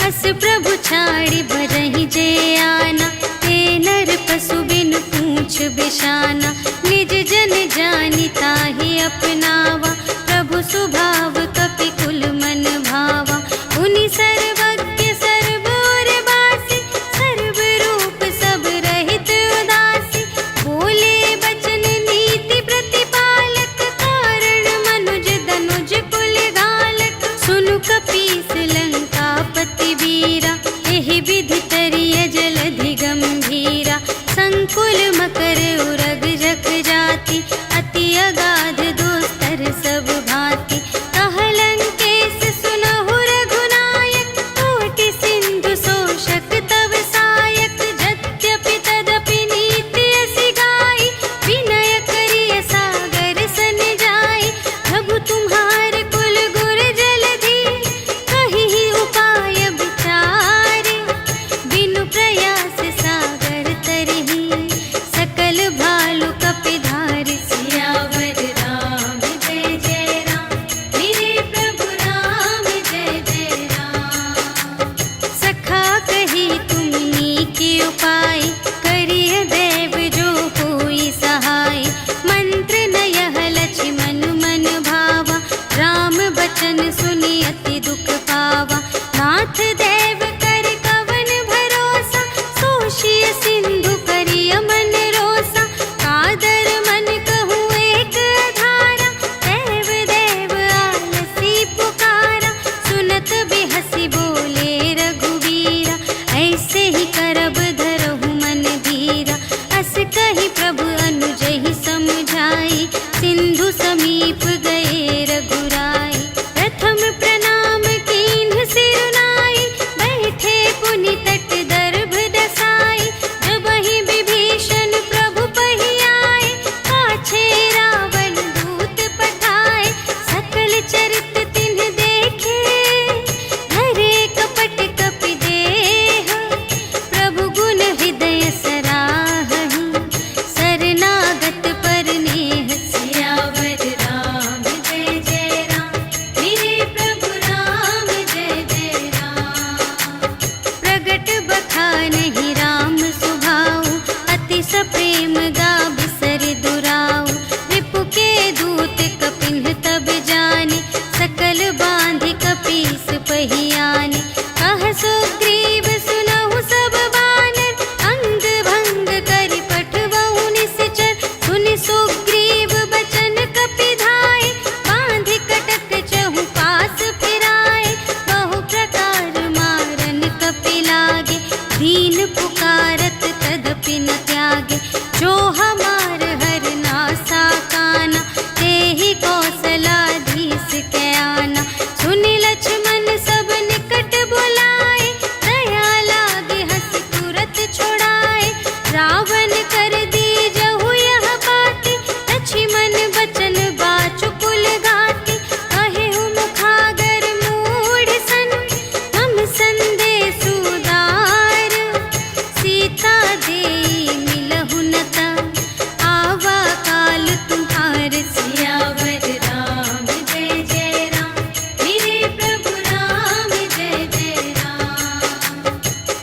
अस प्रभु छाड़ी भरहि जय आना, ते नर पशु बिन पूछ बिशाना। निज जन जानि ताहि अपनावा, प्रभु स्वभाव कपि कुल मन भावा। उनि सर्वज्ञ सर्व और बासी, सर्व रूप सब रहित उदासी। बोले बचन नीति प्रतिपालक, कारण मनुज दनुज कुल घालक। सुनु कपीस लंकापति वीरा, एहि विधि तरिय जलधि गंभीरा। संकुल मकर उरग जख जाति, अति अगाध दोस्तर सब भांति। कह लंकेश सुनहु रघुनायक, कोटि सिंधु शोषक तव सायक। यद्यपि तदपि नीति असि गाई, विनय करिय सागर सन जाई। प्रभु तुम्हार कुल गुर जलधि, कहिहि उपाय विचारे। बिनु प्रयास सागर तरहि, सकल भालु कपिधारि। सियावर राम जय जय राम, मेरे प्रभु राम जय जय राम। सखा कही तुमनी के उपाय, करिय देव जो होई सहाय। मंत्र नयह लक्ष्मण मन भावा, राम बचन सुनि अति दुख पावा। नाथ देव कर कवन भरोसा, सोषिय सिंधु करिय मन रोसा। कादर मन कहूँ एक अधारा, देव देव आलसी पुकारा। सुनत बिहसी बोले रघुवीरा, ऐसे ही करब धरहु मन धीरा। अस कही प्रभु अनुजहि समझाई, सिंधु समीप गए रघुराई। प्रथम प्रणाम कीन्ह सिरुनाई, बैठे पुनि तट दर्भ दसाई। जबहि विभीषण प्रभु पहि आए, पाछे रावण दूत पठाए। सकल चरित तिन्ह देखे, धरे कपट कपि देह। प्रभु गुण हृदय सराहहि, शरणागत पर नेह। सियावर राम जय जय राम, मेरे प्रभु राम जय जय राम। प्रगट बखानहि राम सुभाऊ, अति सप्रेम गा बिसर दुराऊ। रिपु के दूत कपिन्ह तब जाने, सकल बांधि कपीस पहि आने। कह सुग्रीव सुनहु सब बानर, अंग भंग करि पठवहु निश्चर। सुनि सुग्रीव बचन कपिधाय, बांधि कटक चहु पास फिराए। बहु प्रकार मारन कपि लागे, दीन पुकारत तदपि न त्यागे। जो हमार हर नासा काना, तेहि कौशलाधीश के आना। सुनि लक्ष्मण सब निकट बुलाए, दया लागे हँसि तुरत छुड़ाए। रावण कर दीजहु यह बाती, लक्ष्मण बचन बाचु कुल घाती। कहेहु मुखागर मूढ़ सन, हम संदेश उदार। सीता देई मिलहु न ता, आवा काल तुम्हार। सियावर राम जय जय राम, मेरे प्रभु राम जय जय राम।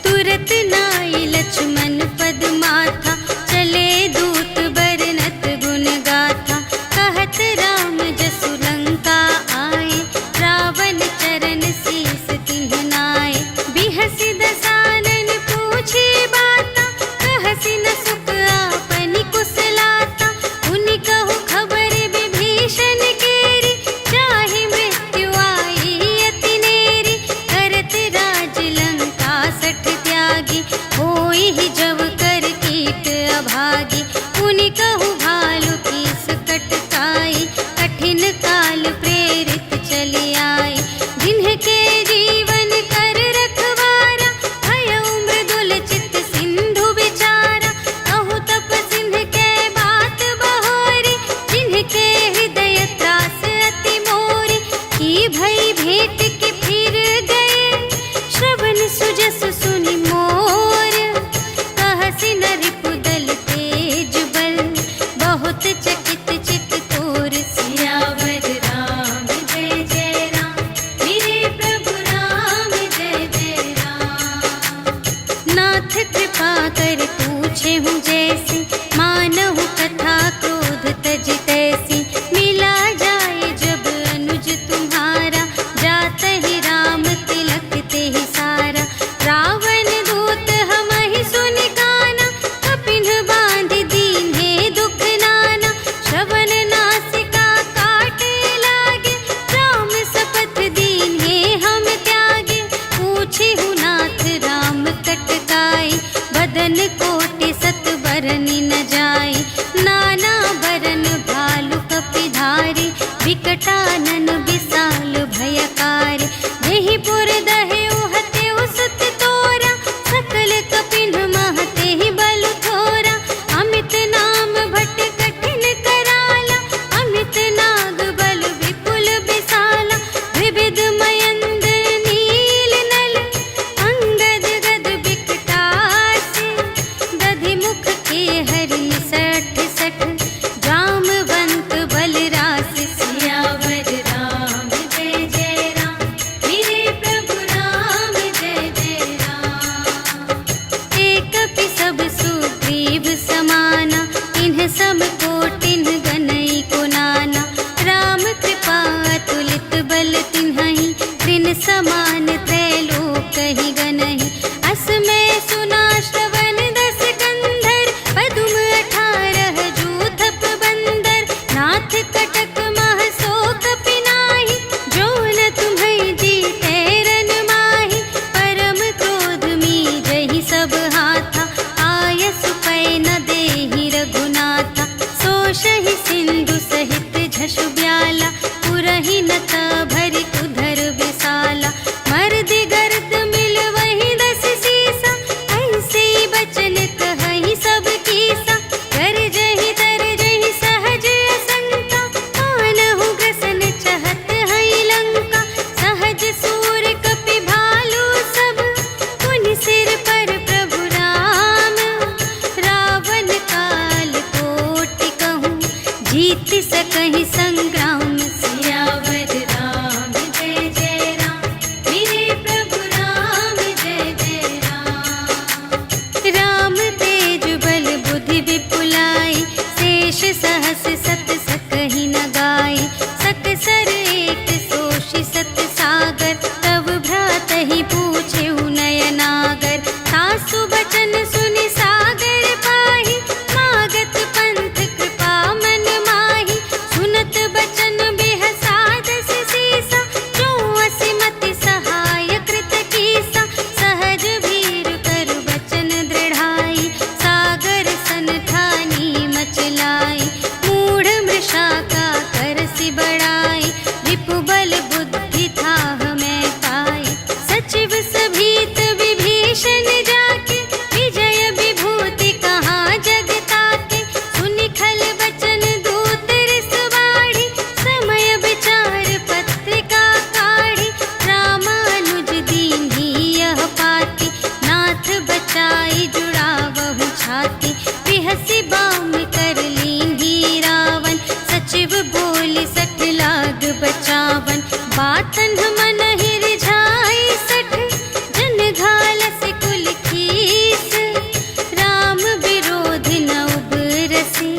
तुरत नाई लक्ष्मण पद माथा, चले दूत बरनत गुण गाथा। कहत राम जसु लंका आए, रावण चरण शीस तिन्ह नाए। बिहसि दसानन पूछे बाता, कहसि न सुख आपनि कुशलाता। उनि कहु खबर विभीषण केरी, चाहे मृत्यु आई अति नेरी। करत राज लंका सठ त्यागी, होई ही जब कर कीट अभागी। उनि कहु भालु कीस कटकाई, कठिन काल प्रेरित चली आई। जिन्हके जीवन कर रखवारा, भयउ मृदुल चित सिंधु विचारा। ऐसी, मानहु कथा क्रोध तज तैसी। मिला जाए जब अनुज तुम्हारा, जात ही राम तिलक ते ही सारा। रावण दूत हमहि सुनि काना, कपिन बांध दीन्हे दुख नाना। श्रवण नासिका काटे लागे, राम शपथ दीन्हे हम त्यागे। पूछिहु नाथ राम कटकाई, बदन कोटि सत बरनि न जाई। नाना बरन भालु कपिधारी, विकटानन विशाल भयकारी। देहि पुर दहेउ हतेउ सुत तोरा, सकल कपिन महते ही बल थोरा। अमित नाम भट कठिन कराला, अमित नाग बल विपुल विशाला। विविध मयंद्र नील नल, अंगद गद विकटासी। दधि मुख के हरि सठ सठ, जामवंत बलरासी। सियावर राम जय जय राम, मेरे प्रभु राम जय जय राम। एक कपि सब सुग्रीव समाना, इन्ह सब कोटिन्ह गनई को नाना। राम कृपा अतुलित बल तिन्हहि, त्रिन समान त्रैलोक ही गनहि। अस में सुना श्रवण दस कंधर, पदुम 18 जूथप बंदर। नाथ कटक मह सो कपि नाही, जो न तुम्है जीतै रन माही। परम क्रोध मीजहि सब हाथा, आयसु पै न देहि रघुनाथा। सोषहि सिंधु सहित झषु ब्याला, पुरहि नत भरि उधर विशाला। मर्दि गर्द मिल वही 10 सीसा, ऐसे बचन कहहि सब कीसा। गरजहि तरजहि सहज असंका, मानहु ग्रसन चहत हई लंका। सहज सूर कपि भालु सब, पुनि सिर पर प्रभु राम। रावण काल कोटि कहूँ, जीत सकहि संग्राम। सियावर राम जय जय राम, मेरे प्रभु राम जय जय राम। राम तेज बल बुद्धि विपुलाई, शेष सहस सत सकहि न गाई। सकसर एक सोषि सत सागर, तब भ्रातहि पूछेउ नयनागर। सासु बचन सुनि सागर पाहि, मागत पंथ कृपा मन माहि। सुनत बचन बिहसा 10 सीसा, जो असिमति सहाय कृत कीसा। सहज भीर कर बचन दृढ़ाई, सागर सन ठानी मचलाई। मूढ़ मृषा का करसि बड़ाई, रिपु बल बुद्धि थाह मैं पाई। सचिव सभीत विभीषण जाके, विजय विभूति कहाँ जग ताके। सुनि खल बचन दूत रिस बाढ़ी, समय विचार पत्रिका काढ़ी। रामानुज दीन्ही यह पाती, नाथ बचाई जुड़ावहु छाती। बिहसि बाम कर लीन्ही रावण, सचिव बोलि 60 लाग बचावन। बातन मन ही रिझाई 60, जन घालसि कुल खीस। राम विरोध न उबरसि,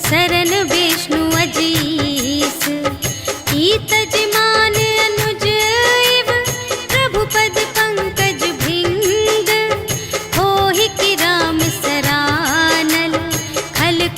सरन विष्णु अजीस। ईतज मान अनुज इव, प्रभु पद पंकज भृंग। होहि कि राम सरानल, खल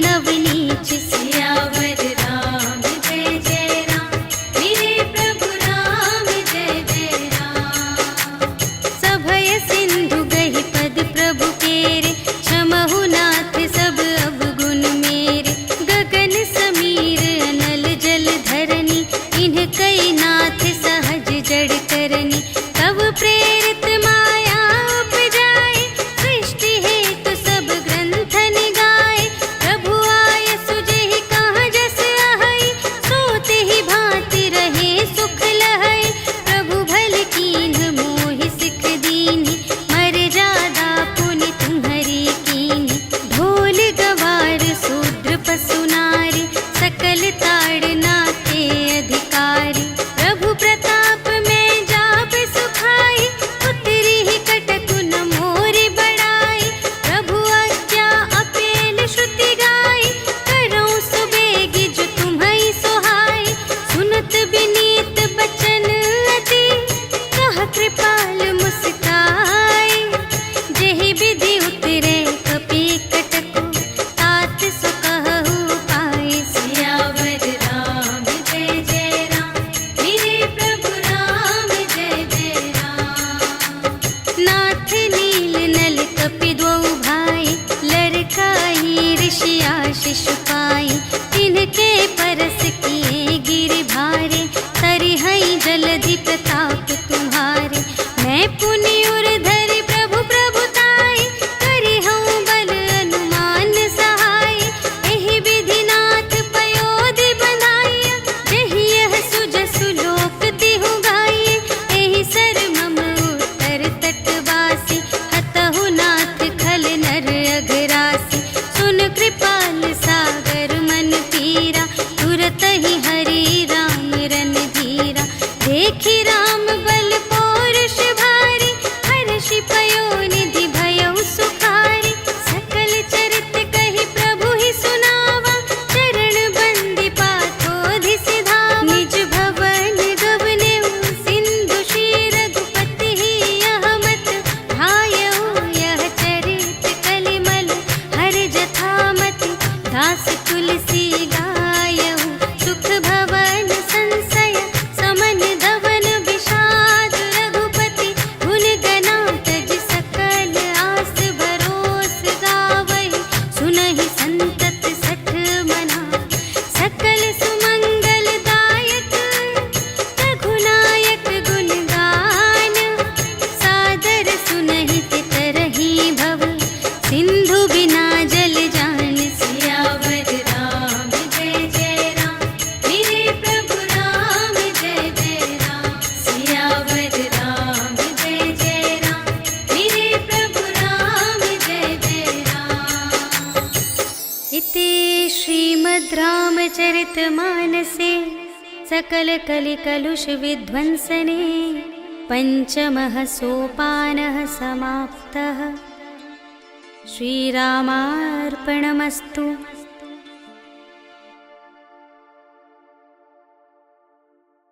नवनीच सियावर राम जय जय राम मेरे प्रभु राम जय जय राम। सभय सिंधु गहि पद प्रभु केरे क्षमहु नाथ सब अवगुण मेरे। गगन समीर अनल जल धरनी इन्ह कई नाथ सहज जड़ करनी। तब प्रेरित माया उपजाए सृष्टि हेतु सब ग्रंथन गाए। प्रभु आय सुजेहि कहाँ जस आहै सोते ही भांति रहे सुख लहै। प्रभु भल कीन्ह मोहि सिख दीन्हि मर्यादा पुनि तुम्हरी कीन्हि। ढोल गवार शूद्र पशु नारी सकल ताड़ना के अधिकारी। प्रभु प्रताप में जाप सुखाई उतरी ही कटकु न मोरि बड़ाई। प्रभु आज्ञा अपेल श्रुति गाई करऊँ सुबेगी जो तुम्है सोहाई। सुनत विनीत बचन अति कह कृपाल मुस्काई। जेहि विधि उतरे कपि कटकु तात सो कहु पाई। सियावर राम जय जय राम मेरे प्रभु राम जय जय राम। नाथ नील नल कपि द्वौ भाई लरकाई ऋषि आशीष पाई। तिनके परस किए गिरि भारे तरिहै जलधि प्रताप तुम्हारे। मैं पुनि उर धरि प्रभु प्रभुताई करिहउँ बल अनुमान सहाय। एहि विधि नाथ पयोधि बंधाइया जेहि यह सुजसु लोक तिहु गाइए। एहि सर मम उत्तर तटवासी हतहु नाथ खल नर अघरासी। सुन कृपाल सागर मन पीरा तुरत ही हरि राम रन धीरा। देखि राम बल पौरुष भारी हर्षि पयोनिधि भयउ सुखारी। सकल चरित कहि प्रभु ही सुनावा चरण बंदी पाथोधि सिधावा। निज भवन गवनेउ सिंधु श्री रघुपति ही यह मत ढायउ। यह चरित कलिमल हर जथामति दास तुलसी गायउ। सुख भवन संशय समन धवन विषाद रघुपति गुण गना तज सकल आस भरोस गावहि। सुनहि संतत सठ मना सकल सुमंगल दायक रघुनायक गुण गान। सादर सुनहि तितरहि भव सिंधु बिना जल जान। सियावर राम जय जय राम मेरे प्रभु राम जय जय राम। सियावर राम जय जय राम मेरे प्रभु राम जय जय राम। इति श्रीमद् रामचरितमानसे सकल कलि कलुष विध्वंसने पंचमः सोपानः समाप्तः। श्रीरामार्पणमस्तु।